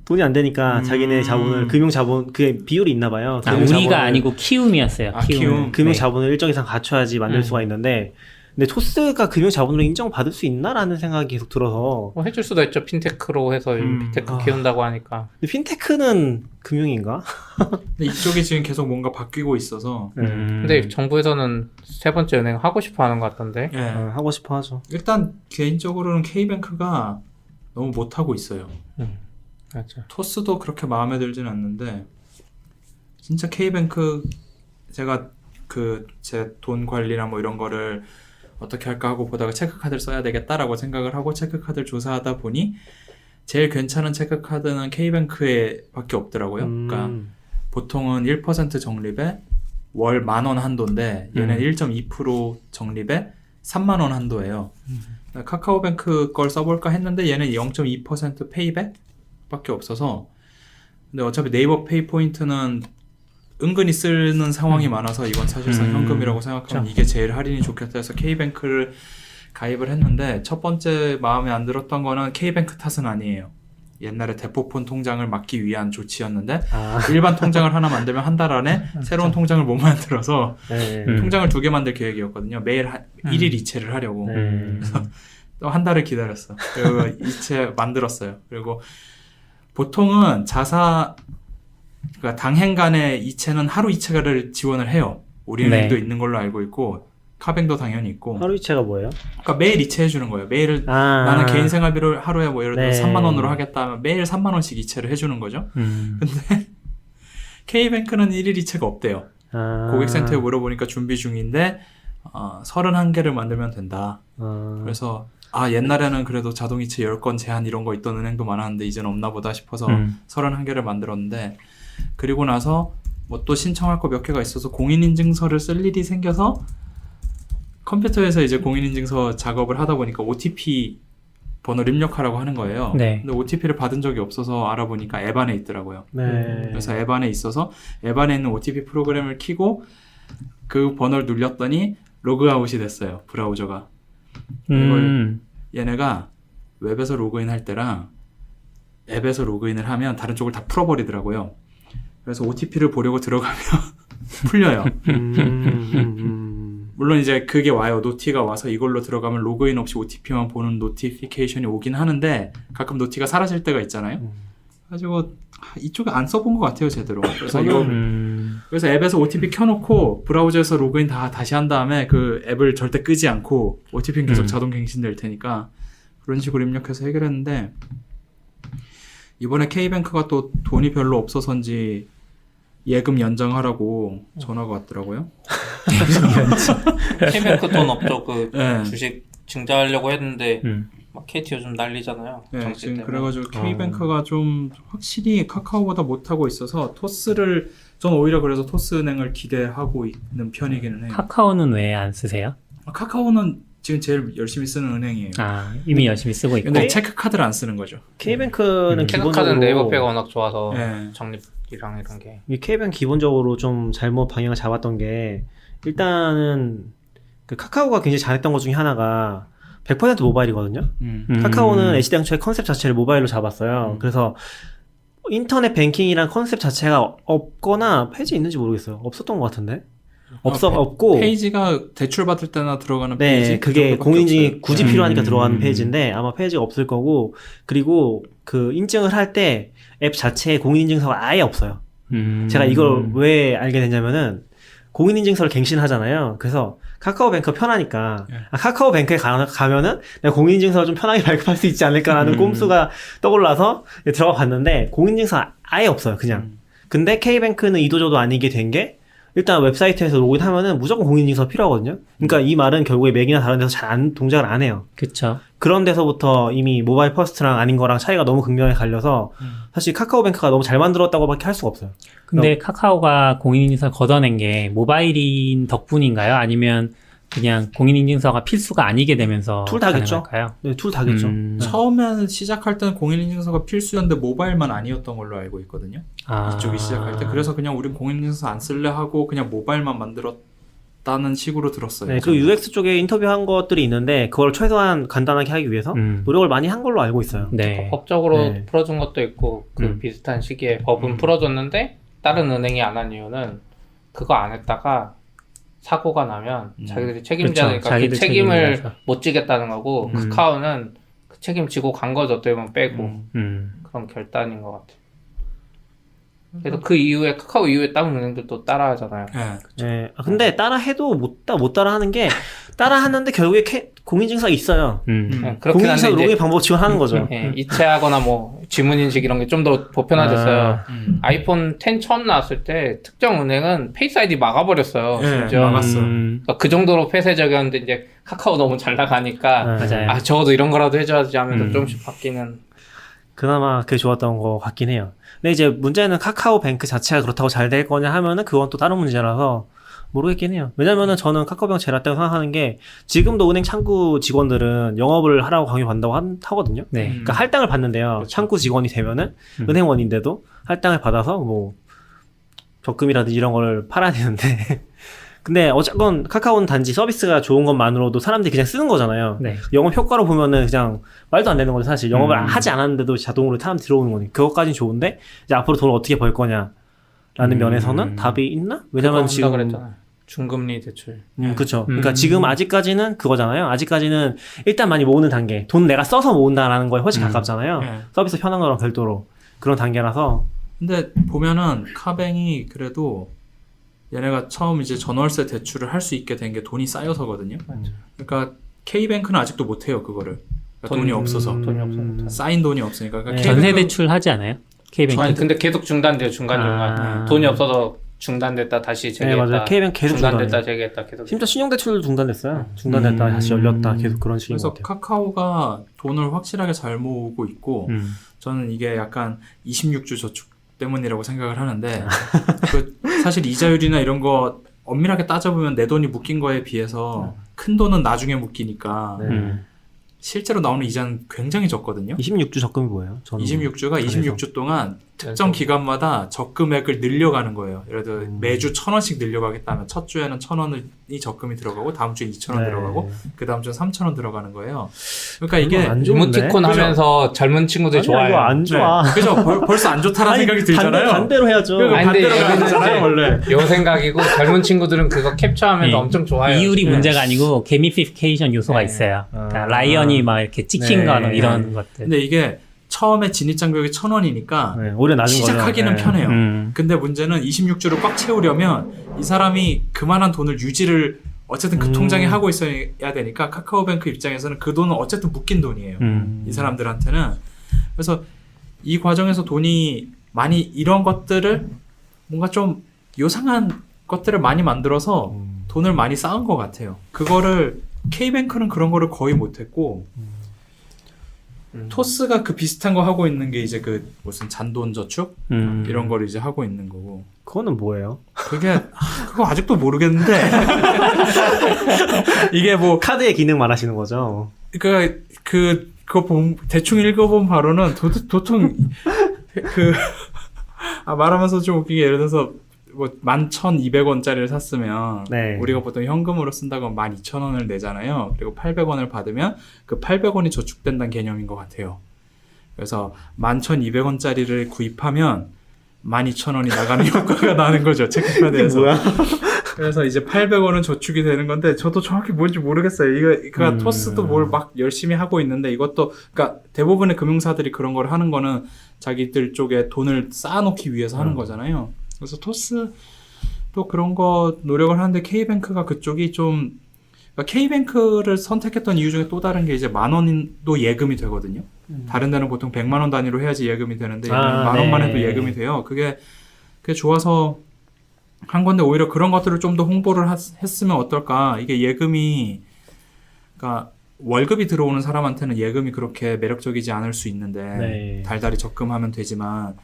돈이 안 되니까 자기네 자본을 금융 자본 그게 비율이 있나 봐요. 금융 우리가 자본을- 아니고 키움이었어요. 키움. 금융 네. 자본을 일정 이상 갖춰야지 만들 수가 있는데 근데 토스가 금융 자본으로 인정받을 수 있나라는 생각이 계속 들어서 뭐 해줄 수도 있죠. 핀테크로 해서 핀테크 키운다고 하니까. 근데 핀테크는 금융인가? 근데 이쪽이 지금 계속 뭔가 바뀌고 있어서 근데 정부에서는 세 번째 은행 하고 싶어 하는 것 같던데. 예. 하고 싶어 하죠. 일단 개인적으로는 K뱅크가 너무 못하고 있어요. 맞아. 토스도 그렇게 마음에 들진 않는데 진짜 K뱅크 제가 제 돈 관리나 뭐 이런 거를 어떻게 할까 하고 보다가 체크카드를 써야 되겠다라고 생각을 하고 체크카드를 조사하다 보니 제일 괜찮은 체크카드는 K뱅크에 밖에 없더라고요. 그러니까 보통은 1% 적립에 월 10,000원 한도인데 얘는 1.2% 적립에 30,000원 한도예요. 카카오뱅크 걸 써볼까 했는데 얘는 0.2% 페이백 밖에 없어서 근데 어차피 네이버 페이 포인트는 은근히 쓰는 상황이 많아서 이건 사실상 현금이라고 생각하면 이게 제일 할인이 좋겠다 해서 K뱅크를 가입을 했는데 첫 번째 마음에 안 들었던 거는 K뱅크 탓은 아니에요. 옛날에 대포폰 통장을 막기 위한 조치였는데 일반 통장을 하나 만들면 한 달 안에 새로운 통장을 못 만들어서 네. 통장을 2개 만들 계획이었거든요. 매일 1일 이체를 하려고. 그래서 또 한 달을 기다렸어. 그리고 이체 만들었어요. 그리고 보통은 그러니까 당행 간의 이체는 하루 이체를 지원을 해요. 우리은행도 있는 걸로 알고 있고 카뱅도 당연히 있고. 하루 이체가 뭐예요? 그러니까 매일 이체해 주는 거예요. 매일 나는 개인 생활비를 하루에 뭐 예를 들어 네. 3만 원으로 하겠다 하면 매일 3만 원씩 이체를 해주는 거죠. 근데 K뱅크는 1일 이체가 없대요. 고객센터에 물어보니까 준비 중인데 31개를 만들면 된다. 그래서 옛날에는 그래도 자동이체 10건 제한 이런 거 있던 은행도 많았는데 이제는 없나 보다 싶어서 31개를 만들었는데 그리고 나서 뭐 또 신청할 거 몇 개가 있어서 공인인증서를 쓸 일이 생겨서 컴퓨터에서 이제 공인인증서 작업을 하다 보니까 OTP 번호를 입력하라고 하는 거예요. 네. 근데 OTP를 받은 적이 없어서 알아보니까 앱 안에 있더라고요. 네. 그래서 앱 안에 있어서 앱 안에 있는 OTP 프로그램을 키고 그 번호를 눌렸더니 로그아웃이 됐어요. 브라우저가. 얘네가 웹에서 로그인 할 때랑 앱에서 로그인을 하면 다른 쪽을 다 풀어버리더라고요. 그래서 OTP를 보려고 들어가면 풀려요. 물론 이제 그게 와요. 노티가 와서 이걸로 들어가면 로그인 없이 OTP만 보는 노티피케이션이 오긴 하는데 가끔 노티가 사라질 때가 있잖아요. 가지고 이쪽에 안 써본 것 같아요, 제대로. 그래서 그래서 앱에서 OTP 켜놓고 브라우저에서 로그인 다시 한 다음에 그 앱을 절대 끄지 않고 OTP는 계속 자동 갱신될 테니까 그런 식으로 입력해서 해결했는데 이번에 K뱅크가 또 돈이 별로 없어서인지 예금 연장하라고 전화가 왔더라고요. K뱅크 돈 없죠. 그 네. 주식 증자하려고 했는데 막 KT 요즘 난리잖아요. 네, 정치 지금 때문에. 그래가지고 K뱅크가 좀 확실히 카카오보다 못하고 있어서 토스를 전 오히려 그래서 토스은행을 기대하고 있는 편이기는 해요. 카카오는 왜 안 쓰세요? 카카오는 지금 제일 열심히 쓰는 은행이에요. 아, 이미 열심히 쓰고 있고. 근데 체크카드를 안 쓰는 거죠. K뱅크는 기본적으로 캐드카드는 네이버페이가 워낙 좋아서 네. 적립이랑 이런 게. 이 K뱅크 기본적으로 좀 잘못 방향을 잡았던 게 일단은 그 카카오가 굉장히 잘했던 것 중에 하나가 100% 모바일이거든요. 카카오는 애시당초에 컨셉 자체를 모바일로 잡았어요. 그래서 인터넷 뱅킹이란 컨셉 자체가 없거나 폐지에 있는지 모르겠어요. 없었던 것 같은데. 없고. 페이지가 대출 받을 때나 들어가는 네, 페이지. 그게 그 공인인증이 없어요. 굳이 필요하니까 들어가는 페이지인데 아마 페이지가 없을 거고, 그리고 그 인증을 할 때 앱 자체에 공인인증서가 아예 없어요. 제가 이걸 왜 알게 됐냐면은 공인인증서를 갱신하잖아요. 그래서 카카오뱅크 편하니까 카카오뱅크에 가면은 내가 공인인증서를 좀 편하게 발급할 수 있지 않을까라는 꼼수가 떠올라서 들어가 봤는데 공인인증서 아예 없어요, 그냥. 근데 K뱅크는 이도저도 아니게 된 게 일단 웹사이트에서 로그인하면은 무조건 공인인증서 필요하거든요. 그러니까 이 말은 결국에 맥이나 다른 데서 잘 동작을 안 해요. 그쵸. 그런 데서부터 이미 모바일 퍼스트랑 아닌 거랑 차이가 너무 극명하게 갈려서 사실 카카오뱅크가 너무 잘 만들었다고밖에 할 수가 없어요. 근데 카카오가 공인인증서 걷어낸 게 모바일인 덕분인가요? 아니면 그냥 공인인증서가 필수가 아니게 되면서 둘 다겠죠. 가능할까요? 네, 둘 다겠죠. 처음에는 시작할 때는 공인인증서가 필수였는데 모바일만 아니었던 걸로 알고 있거든요. 아. 이쪽이 시작할 때. 그래서 그냥 우린 공인인증서 안 쓸래 하고 그냥 모바일만 만들었다는 식으로 들었어요. 네, 그 UX 쪽에 인터뷰한 것들이 있는데 그걸 최소한 간단하게 하기 위해서 노력을 많이 한 걸로 알고 있어요. 네. 법적으로 네. 풀어준 것도 있고 그 비슷한 시기에 법은 풀어줬는데 다른 은행이 안 한 이유는 그거 안 했다가 사고가 나면 자기들이 책임자니까 그쵸, 그 자기들 책임을 책임이라서. 못 지겠다는 거고 카카오는 그 책임 지고 간 거죠. 어떻게 보면 빼고 그런 결단인 것 같아요. 그래서 그 이후에 카카오 이후에 다른 은행들도 따라하잖아요. 네. 네. 근데 따라해도 못 따라하는 게 따라하는데 결국에 공인증서가 있어요. 그렇긴 공인증서 한데 로그인 이제 방법 지원하는 거죠. 이체하거나 뭐 지문인식 이런 게 좀 더 보편화됐어요. 아이폰 10 처음 나왔을 때 특정 은행은 페이스 아이디 막아버렸어요. 네, 심지어. 막았어. 그러니까 그 정도로 폐쇄적이었는데 이제 카카오 너무 잘 나가니까 맞아요. 아 적어도 이런 거라도 해줘야지 하면서 조금씩 바뀌는. 그나마 그게 좋았던 것 같긴 해요. 근데 이제 문제는 카카오뱅크 자체가 그렇다고 잘 될 거냐 하면은 그건 또 다른 문제라서 모르겠긴 해요. 왜냐면은 저는 카카오뱅크 제일 낫다고 생각하는 게 지금도 은행 창구 직원들은 영업을 하라고 강요받는다고 하거든요. 네. 그러니까 할당을 받는데요. 그렇죠. 창구 직원이 되면은 은행원인데도 할당을 받아서 뭐 적금이라든지 이런 걸 팔아야 되는데 근데 어쨌건 카카오는 단지 서비스가 좋은 것만으로도 사람들이 그냥 쓰는 거잖아요. 네. 영업 효과로 보면은 그냥 말도 안 되는 거죠, 사실. 영업을 하지 않았는데도 자동으로 사람 들어오는 거니. 그것까진 좋은데 이제 앞으로 돈을 어떻게 벌 거냐라는 면에서는 답이 있나? 왜냐면 그거 한다 지금 그랬잖아요. 중금리 대출. 그쵸. 그러니까 지금 아직까지는 그거잖아요. 아직까지는 일단 많이 모으는 단계. 돈 내가 써서 모은다라는 거에 훨씬 가깝잖아요. 네. 서비스 편한 거랑 별도로. 그런 단계라서. 근데 보면은 카뱅이 그래도 얘네가 처음 이제 전월세 대출을 할 수 있게 된 게 돈이 쌓여서거든요. 그러니까 K뱅크는 아직도 못해요, 그거를. 그러니까 돈이 없어서. 돈이 없어서. 쌓인 돈이 없으니까. 그러니까 네. 전세 K뱅크- 대출 하지 않아요? K뱅크. 아니 근데 계속 중단돼요. 중간중간. 아. 돈이 없어서 중단됐다 다시 네, 재개했다. 맞아요. K뱅크 계속 중단됐다 중단해요. 재개했다 계속. 심지어 신용대출도 중단됐어요. 중단됐다 다시 열렸다. 계속 그런 식인 그래서 것 같아요. 카카오가 돈을 확실하게 잘 모으고 있고 저는 이게 약간 26주 저축 때문이라고 생각을 하는데 그 사실 이자율이나 이런 거 엄밀하게 따져보면 내 돈이 묶인 거에 비해서 큰 돈은 나중에 묶이니까 실제로 나오는 이자는 굉장히 적거든요. 26주 적금이 뭐예요? 저는 26주가 26주 동안 특정 기간마다 적금액을 늘려가는 거예요. 예를 들어 매주 1,000원씩 늘려가겠다면 첫 주에는 1,000원이 적금이 들어가고 다음 주에 2,000원 네. 들어가고 그 다음 주에 3,000원 들어가는 거예요. 그러니까 이게 안 좋은데? 이모티콘 그죠? 하면서 젊은 친구들 아니야, 좋아해요. 이거 안 좋아. 네, 그죠? 벌써 안 좋다라는 생각이 들잖아요. 반대로 해야죠. 그러니까 아니, 근데 반대로 여기는 가잖아요, 이제 원래. 요 생각이고 젊은 친구들은 그거 캡처하면서 네. 엄청 좋아해요. 이율이 네. 문제가 아니고 게미피케이션 요소가 네. 있어요. 그러니까 아. 라이언이 막 이렇게 찍힌 네. 거나 이런 것들. 근데 이게 처음에 진입장벽이 1,000원이니까 네, 오히려 낮은 거죠. 시작하기는 네. 편해요. 음. 근데 문제는 26주를 꽉 채우려면 이 사람이 그만한 돈을 유지를 어쨌든 그 통장에 하고 있어야 되니까 카카오뱅크 입장에서는 그 돈은 어쨌든 묶인 돈이에요. 이 사람들한테는. 그래서 이 과정에서 돈이 많이 이런 것들을 뭔가 좀 요상한 것들을 많이 만들어서 돈을 많이 쌓은 것 같아요. 그거를 K뱅크는 그런 거를 거의 못했고 토스가 그 비슷한 거 하고 있는 게 이제 그 무슨 잔돈 저축 이런 거를 이제 하고 있는 거고 그거는 뭐예요? 그거 아직도 모르겠는데 이게 뭐 카드의 기능 말하시는 거죠? 그거 대충 읽어본 바로는 도통 말하면서 좀 웃기게 예를 들어서 뭐 11,200원짜리를 샀으면 네. 우리가 보통 현금으로 쓴다고 12,000원을 내잖아요. 그리고 800원을 받으면 그 800원이 저축된다는 개념인 것 같아요. 그래서 11,200원짜리를 구입하면 12,000원이 나가는 효과가 나는 거죠. 체크카드에서. 뭐야? 그래서 이제 800원은 저축이 되는 건데 저도 정확히 뭔지 모르겠어요. 그러니까 토스도 뭘 막 열심히 하고 있는데 이것도 그러니까 대부분의 금융사들이 그런 걸 하는 거는 자기들 쪽에 돈을 쌓아놓기 위해서 하는 거잖아요. 그래서 토스도 그런 거 노력을 하는데 K뱅크가 그쪽이 좀 그러니까 K뱅크를 선택했던 이유 중에 또 다른 게 이제 10,000원도 예금이 되거든요. 다른 데는 보통 100만 원 단위로 해야지 예금이 되는데 얘는 10,000원만 네. 해도 예금이 돼요. 그게 좋아서 한 건데 오히려 그런 것들을 좀 더 홍보를 했으면 어떨까. 이게 예금이 그러니까 월급이 들어오는 사람한테는 예금이 그렇게 매력적이지 않을 수 있는데 네. 달달이 적금하면 되지만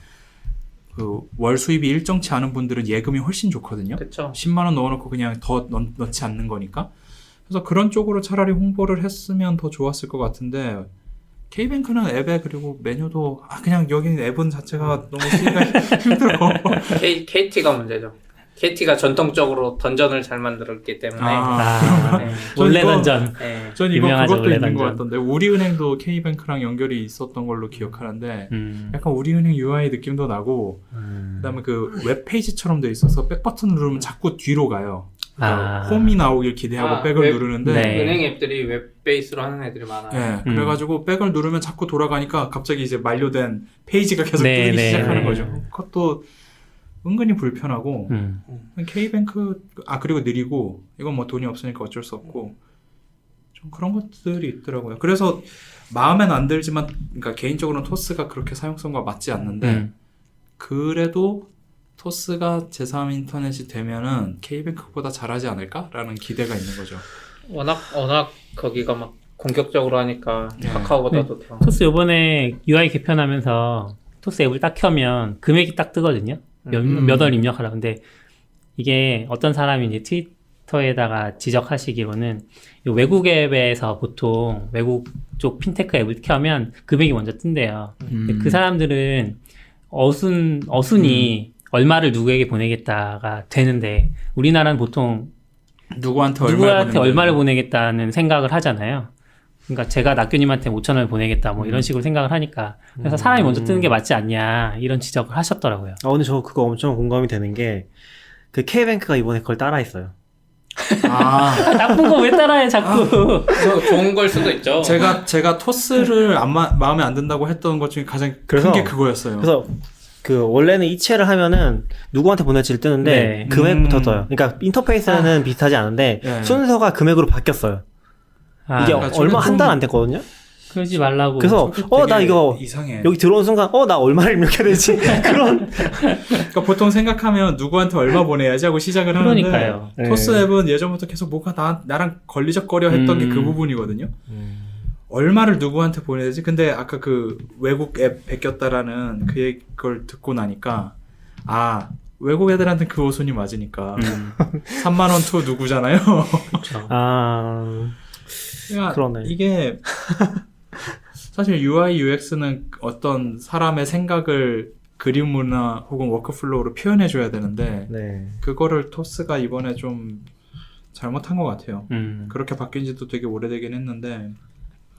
그 월 수입이 일정치 않은 분들은 예금이 훨씬 좋거든요. 그렇죠. 10만 원 넣어놓고 그냥 더 넣지 않는 거니까. 그래서 그런 쪽으로 차라리 홍보를 했으면 더 좋았을 것 같은데 K뱅크는 앱에 그리고 메뉴도 그냥 여기 앱은 자체가 너무 쓰기가 힘들어. KT가 문제죠. KT가 전통적으로 던전을 잘 만들었기 때문에 네. 원래 이거- 던전. 네. 전 이거 유명하죠, 그것도 원래 있는 것 던전. 같던데 우리은행도 K뱅크랑 연결이 있었던 걸로 기억하는데 음. 약간 우리은행 UI 느낌도 나고 그다음에 그 웹페이지처럼 돼 있어서 백 버튼 누르면 자꾸 뒤로 가요. 아. 홈이 나오길 기대하고 백을 웹- 누르는데 네. 은행 앱들이 웹 베이스로 하는 애들이 많아요. 예, 그래가지고 백을 누르면 자꾸 돌아가니까 갑자기 이제 만료된 페이지가 계속 네, 뜨기 네, 시작하는 네. 거죠. 그것도 은근히 불편하고 K뱅크 그리고 느리고 이건 뭐 돈이 없으니까 어쩔 수 없고 좀 그런 것들이 있더라고요. 그래서 마음엔 안 들지만 그러니까 개인적으로는 토스가 그렇게 사용성과 맞지 않는데 그래도 토스가 제3인터넷이 되면은 K뱅크보다 잘하지 않을까라는 기대가 있는 거죠. 워낙 거기가 막 공격적으로 하니까 네. 카카오보다도 더. 토스 요번에 UI 개편하면서 토스 앱을 딱 켜면 금액이 딱 뜨거든요. 몇 월 입력하라. 근데 이게 어떤 사람이 이제 트위터에다가 지적하시기로는 이 외국 앱에서 보통 외국 쪽 핀테크 앱을 켜면 금액이 먼저 뜬대요. 근데 그 사람들은 어순이 얼마를 누구에게 보내겠다가 되는데 우리나라는 보통 누구한테 얼마를 보내겠다는 생각을 하잖아요. 그러니까 제가 낙교님한테 5,000원을 보내겠다 뭐 이런 식으로 생각을 하니까 그래서 사람이 먼저 뜨는 게 맞지 않냐 이런 지적을 하셨더라고요. 근데 저 그거 엄청 공감이 되는 게 그 K뱅크가 이번에 그걸 따라했어요. 나쁜 거 왜 따라해 자꾸. 좋은 걸 수도 있죠. 제가 토스를 마음에 안 든다고 했던 것 중에 가장 큰 게 그거였어요. 그래서 그 원래는 이체를 하면은 누구한테 보낼지를 뜨는데 네. 금액부터 떠요. 그러니까 인터페이스는 비슷하지 않은데 네. 순서가 금액으로 바뀌었어요. 이게 그러니까 얼마 저게 한 달 안 됐거든요. 그러지 말라고. 그래서 나 이거 이상해. 여기 들어온 순간 나 얼마를 입력해야 되지? 그런 그러니까 보통 생각하면 누구한테 얼마 보내야지 하고 시작을 그러니까요. 하는데 토스 앱은 예전부터 계속 뭐가 나랑 걸리적거려 했던 게 그 부분이거든요. 얼마를 누구한테 보내야지? 근데 아까 그 외국 앱 베꼈다라는 그걸 듣고 나니까 외국 애들한테 그 어순이 맞으니까 3만 원 투 누구잖아요. 그렇죠. 그러니까 그러네. 이게 사실 UI UX는 어떤 사람의 생각을 그림이나 혹은 워크플로우로 표현해줘야 되는데 네. 그거를 토스가 이번에 좀 잘못한 것 같아요. 그렇게 바뀐 지도 되게 오래되긴 했는데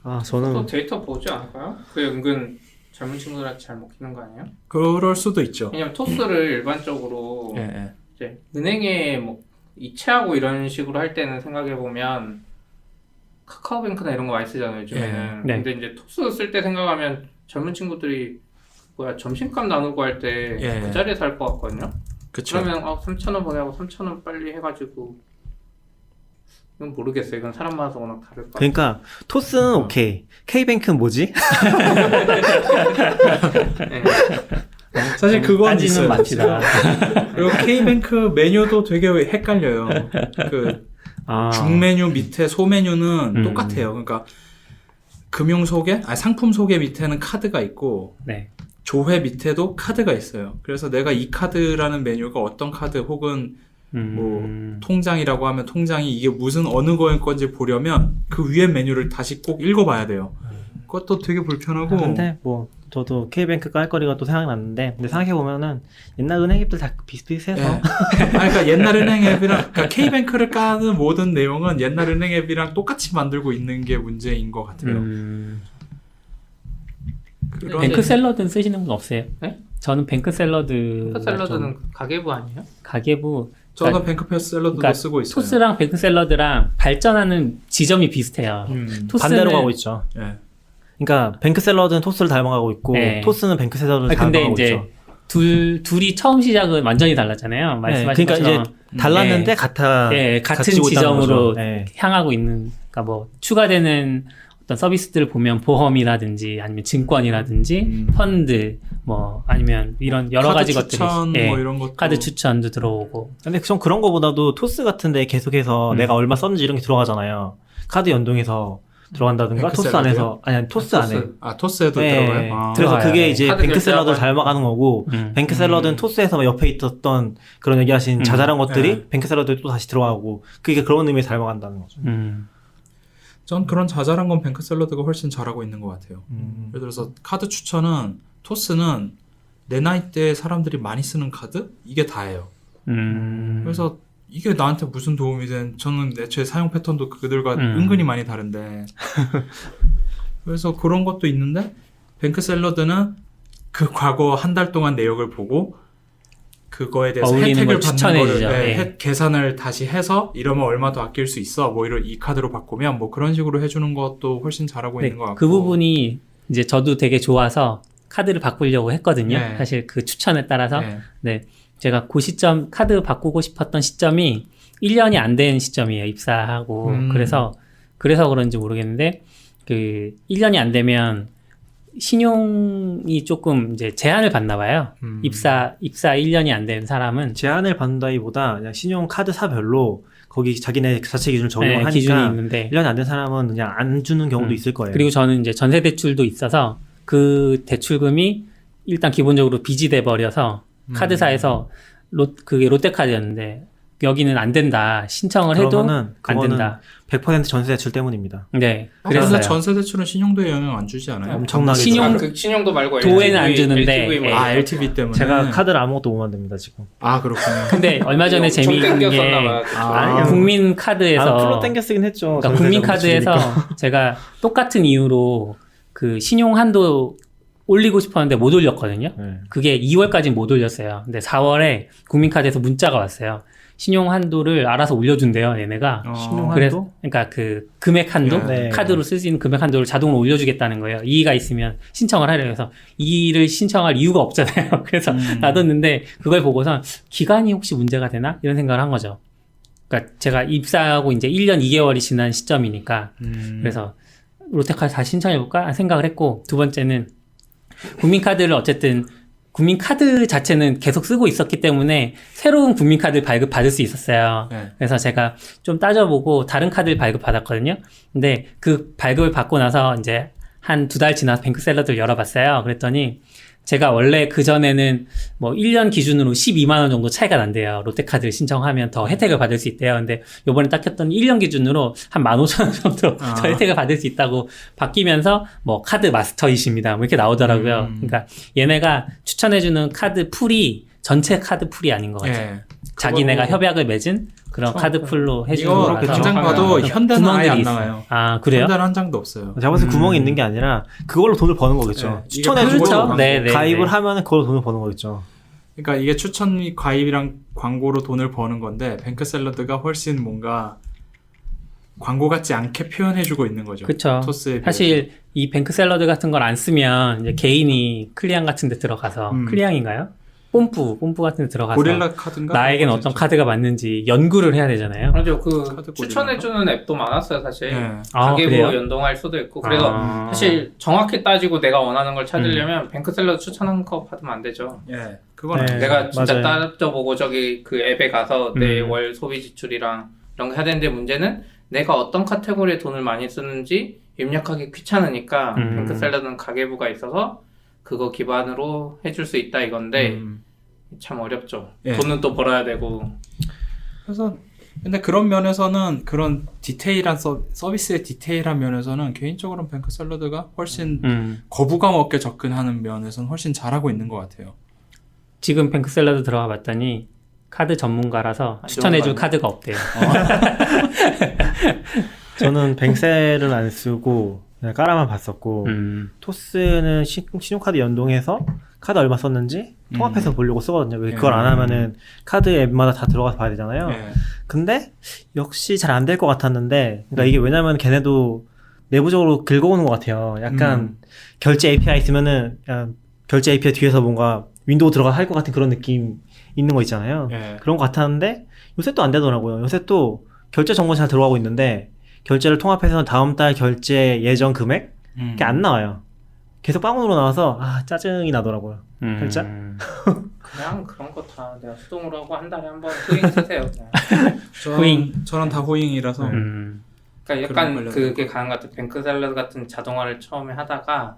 아 또 저는 데이터 보지 않을까요? 그게 은근 젊은 친구들한테 잘 먹히는 거 아니에요? 그럴 수도 있죠. 왜냐면 토스를 일반적으로 예, 예. 이제 은행에 뭐 이체하고 이런 식으로 할 때는 생각해 보면 카카오뱅크나 이런 거 많이 쓰잖아요 요즘에는. 네. 근데 이제 토스 쓸 때 생각하면 젊은 친구들이 뭐야 점심값 나누고 할 때 그 예. 자리에서 할 것 같거든요. 그쵸. 그러면 3,000원 보내고 3,000원 빨리 해가지고 이건 모르겠어요. 이건 사람 마다 워낙 다를 것 같아요. 그러니까 토스는 오케이. K뱅크는 뭐지? 네. 사실 그건 따지는 있어요. 맛이다. 그리고 K뱅크 메뉴도 되게 헷갈려요. 그 아. 중메뉴 밑에 소메뉴는 음. 똑같아요. 그러니까 금융 소개, 상품 소개 밑에는 카드가 있고 네. 조회 밑에도 카드가 있어요. 그래서 내가 이 카드라는 메뉴가 어떤 카드 혹은 뭐 통장이라고 하면 통장이 이게 무슨 어느 거인 건지 보려면 그 위에 메뉴를 다시 꼭 읽어봐야 돼요. 그것도 되게 불편하고. 근데 뭐 저도 K뱅크 깔 거리가 또 생각났는데 근데 생각해보면은 옛날 은행 앱들 다 비슷비슷해서 예. 그러니까 옛날 은행 앱이랑 그러니까 K뱅크를 까는 모든 내용은 옛날 은행 앱이랑 똑같이 만들고 있는 게 문제인 것 같아요. 그런 뱅크 샐러드는 쓰시는 분 없어요? 네? 저는 뱅크 샐러드 샐러드는 가계부 아니에요? 가계부 저는 뱅크패스 샐러드도 그러니까 쓰고 있어요. 토스랑 뱅크 샐러드랑 발전하는 지점이 비슷해요. 토스는- 반대로 가고 있죠. 예. 그러니까 뱅크 샐러드는 토스를 닮아가고 있고 네. 토스는 뱅크 샐러드를 근데 닮아가고 이제 있죠. 둘이 처음 시작은 완전히 달랐잖아요. 네, 말씀하신 그러니까 것처럼. 이제 달랐는데 네. 같은 같은 있다는 지점으로 거죠. 네. 향하고 있는, 그러니까 뭐 추가되는 어떤 서비스들을 보면 보험이라든지 아니면 증권이라든지 펀드 뭐 아니면 이런 여러 카드 가지 것들이 추천 뭐 이런 것도 카드 추천도 들어오고. 근데 전 그런 거보다도 토스 같은데 계속해서 내가 얼마 썼는지 이런 게 들어가잖아요. 카드 연동해서 들어간다든가 뱅크 토스 샐러드요? 안에서 아니 토스 안에. 토스에도 네. 들어가요? 아. 그래서 들어가요. 그게 네. 이제 카드 뱅크 샐러드를 결제하고 닮아가는 거고 뱅크 샐러드는 토스에서 옆에 있었던 그런 얘기하신 자잘한 것들이 네. 뱅크 샐러드에 또 다시 들어가고 그게 그런 의미에서 닮아간다는 거죠. 전 그런 자잘한 건 뱅크 샐러드가 훨씬 잘하고 있는 것 같아요. 예를 들어서 카드 추천은 토스는 내 나이대 사람들이 많이 쓰는 카드? 이게 다예요. 그래서 이게 나한테 무슨 도움이 된 저는 애초에 사용 패턴도 그들과 은근히 많이 다른데 그래서 그런 것도 있는데 뱅크 샐러드는 그 과거 한 달 동안 내역을 보고 그거에 대해서 어울리는 혜택을 걸 받는 추천해주죠. 거를 예. 계산을 다시 해서 이러면 얼마 더 아낄 수 있어 뭐 이런 이 카드로 바꾸면 뭐 그런 식으로 해주는 것도 훨씬 잘하고 있는 것 같고 그 부분이 이제 저도 되게 좋아서 카드를 바꾸려고 했거든요. 네. 사실 그 추천에 따라서. 네. 네. 제가 그 시점, 카드 바꾸고 싶었던 시점이 1년이 안 된 시점이에요. 입사하고. 그래서 그런지 모르겠는데, 1년이 안 되면 신용이 조금 이제 제한을 받나 봐요. 입사 1년이 안 된 사람은. 제한을 받는다기보다 그냥 신용카드사별로 거기 자기네 자체 기준을 적용하니까 기준이 있는데. 1년이 안 된 사람은 그냥 안 주는 경우도 있을 거예요. 그리고 저는 이제 전세 대출도 있어서 그 대출금이 일단 기본적으로 빚이 돼 버려서 카드사에서 그게 롯데카드였는데 여기는 안 된다. 신청을 해도 안 그거는 된다. 100% 전세 대출 때문입니다. 네. 그래서 그랬어요. 전세 대출은 신용도에 영향 안 주지 않아요? 엄청나게 신용- 그 신용도 말고 도에는 안 LTV, 주는데, LTV 뭐 예. 이런 LTV 때문에 제가 카드를 아무것도 못 만듭니다 지금. 그렇군요. 근데 얼마 전에 엄청 재미있는 게 땡겼었나 봐요. 국민 카드에서 풀로 땡겼으긴 했죠. 그러니까 국민 카드에서 제가 똑같은 이유로 그 신용 한도 올리고 싶었는데 못 올렸거든요. 네. 그게 2월까지 못 올렸어요. 근데 4월에 국민카드에서 문자가 왔어요. 신용 한도를 알아서 올려준대요, 얘네가. 신용 그래서 한도? 그러니까 그 금액 한도, 네. 카드로 쓸 수 있는 금액 한도를 자동으로 올려주겠다는 거예요. 이의가 있으면 신청을 하려고 해서 이의를 신청할 이유가 없잖아요. 그래서 놔뒀는데 그걸 보고서 기간이 혹시 문제가 되나 이런 생각을 한 거죠. 그러니까 제가 입사하고 이제 1년 2개월이 지난 시점이니까 그래서 롯데카드 다시 신청해볼까 생각을 했고 두 번째는 국민카드를 어쨌든 국민카드 자체는 계속 쓰고 있었기 때문에 새로운 국민카드 발급 받을 수 있었어요. 네. 그래서 제가 좀 따져보고 다른 카드를 발급 받았거든요. 근데 그 발급을 받고 나서 이제 한 2달 지나서 뱅크샐러드를 열어봤어요. 그랬더니 제가 원래 그전에는 뭐 1년 기준으로 12만 원 정도 차이가 난대요. 롯데카드를 신청하면 더 혜택을 받을 수 있대요. 근데 요번에 딱 했더니 1년 기준으로 한 15,000원 정도 더 혜택을 받을 수 있다고 바뀌면서 뭐 카드 마스터이십니다. 뭐 이렇게 나오더라고요. 그러니까 얘네가 추천해주는 카드 풀이 전체 카드 풀이 아닌 것 같아요. 예. 자기네가 그거로- 협약을 맺은 그런 카드 풀로 해주는 이거 거라서 당장 봐도 현대는 아예 안 나와요. 아, 그래요? 현대는 한 장도 없어요. 제가 봤을 때 구멍이 있는 게 아니라 그걸로 돈을 버는 거겠죠. 네, 이게 추천해주고 그렇죠. 네, 네, 가입을 네. 하면 그걸로 돈을 버는 거겠죠. 그러니까 이게 추천 및 가입이랑 광고로 돈을 버는 건데 뱅크 샐러드가 훨씬 뭔가 광고 같지 않게 표현해주고 있는 거죠. 그쵸. 토스에 사실 이 뱅크 샐러드 같은 걸 안 쓰면 이제 개인이 클리앙 같은 데 들어가서 클리앙인가요? 뽐뿌 같은 데 들어가서 고릴라 카드인가? 나에겐 어떤 카드가 맞는지 연구를 해야 되잖아요. 맞아, 그 카드 추천해주는 앱도 많았어요, 사실. 네. 아, 가계부 그래요? 연동할 수도 있고. 그래서 아. 사실 정확히 따지고 내가 원하는 걸 찾으려면 뱅크샐러드 추천한 거 받으면 안 되죠. 예, 그건 네. 아니에요. 내가 진짜 맞아요. 따져보고 저기 그 앱에 가서 내 월 소비 지출이랑 이런 거 해야 되는데 문제는 내가 어떤 카테고리에 돈을 많이 쓰는지 입력하기 귀찮으니까 뱅크샐러드는 가계부가 있어서 그거 기반으로 해줄 수 있다 이건데 참 어렵죠. 예. 돈은 또 벌어야 되고. 그래서 근데 그런 면에서는 그런 디테일한 서비스의 디테일한 면에서는 개인적으로는 뱅크 샐러드가 훨씬 거부감 없게 접근하는 면에서는 훨씬 잘하고 있는 것 같아요. 지금 뱅크 샐러드 들어가 봤더니 카드 전문가라서 추천해줄 카드가 없대요. 저는 뱅셀은 안 쓰고 그냥 깔아만 봤었고 토스는 신용카드 연동해서 카드 얼마 썼는지 통합해서 보려고 쓰거든요. 왜 그걸 안 하면은 카드 앱마다 다 들어가서 봐야 되잖아요. 예. 근데 역시 잘 안 될 것 같았는데, 그러니까 이게 왜냐면 걔네도 내부적으로 긁어오는 것 같아요. 약간 결제 API 있으면은 그냥 결제 API 뒤에서 뭔가 윈도우 들어가 할 것 같은 그런 느낌 있는 거 있잖아요. 예. 그런 것 같았는데 요새 또 안 되더라고요. 요새 또 결제 정보 잘 들어가고 있는데 결제를 통합해서 다음 달 결제 예정 금액 그게 안 나와요. 계속 빵원으로 나와서 짜증이 나더라고요. 살짝. 그냥 그런 거 다 내가 수동으로 하고 한 달에 한 번 후잉 쓰세요. 그냥. 호잉. 저는 다 호잉이라서 그러니까 그런 약간 관련된 그게 가는 것 같아요. 뱅크샐러드 같은 자동화를 처음에 하다가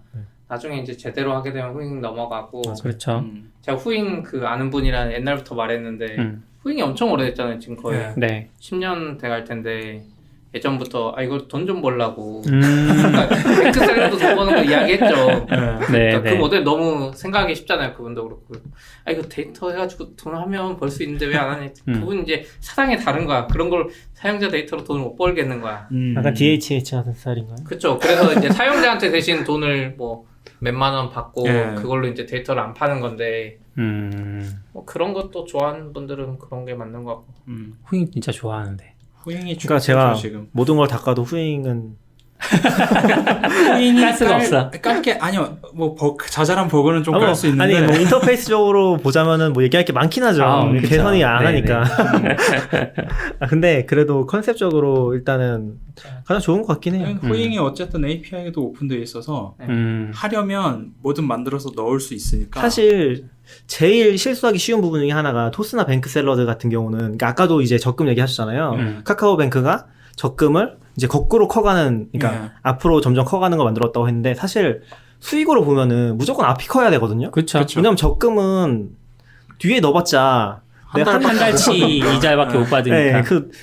나중에 이제 제대로 하게 되면 후잉 넘어가고. 그렇죠. 제가 후잉 그 아는 분이랑 옛날부터 말했는데 후잉이 엄청 오래됐잖아요. 지금 거의 네. 10년 돼갈 텐데 예전부터 이거 돈 좀 벌라고 그러니까 뱅크샐러드 돈 버는 거 이야기했죠. 네, 그러니까 네. 그 모델 너무 생각하기 쉽잖아요. 그분도 그렇고 이거 데이터 해가지고 돈 하면 벌 수 있는데 왜 안 하니? 그분 이제 사상이 다른 거야. 그런 걸 사용자 데이터로 돈을 못 벌겠는 거야. 약간 DHH 같은 스타일인가요? 그렇죠. 그래서 이제 사용자한테 대신 돈을 뭐 몇만 원 받고 예. 그걸로 이제 데이터를 안 파는 건데 뭐 그런 것도 좋아하는 분들은 그런 게 맞는 것 같고. 후잉 진짜 좋아하는데. 후잉이 그러니까 제가 지금 모든 걸 닦아도 후잉은 깔 수가 없어. 깔게 아니요 뭐 자잘한 버그는 좀 깔 수 있는데 아니 뭐 인터페이스적으로 보자면은 뭐 얘기할 게 많긴 하죠. 그쵸. 개선이 안 네네. 하니까. 근데 그래도 컨셉적으로 일단은 가장 좋은 것 같긴 해요. 후잉이 어쨌든 API도 오픈되어 있어서 하려면 뭐든 만들어서 넣을 수 있으니까 사실 제일 실수하기 쉬운 부분 중에 하나가 토스나 뱅크샐러드 같은 경우는, 그러니까 아까도 이제 적금 얘기하셨잖아요. 카카오뱅크가 적금을 이제 거꾸로 커가는, 그러니까 네. 앞으로 점점 커가는 걸 만들었다고 했는데 사실 수익으로 보면은 무조건 앞이 커야 되거든요. 그렇죠. 왜냐면 적금은 뒤에 넣어봤자 내가 한 달치 이자밖에 못 받으니까. 네,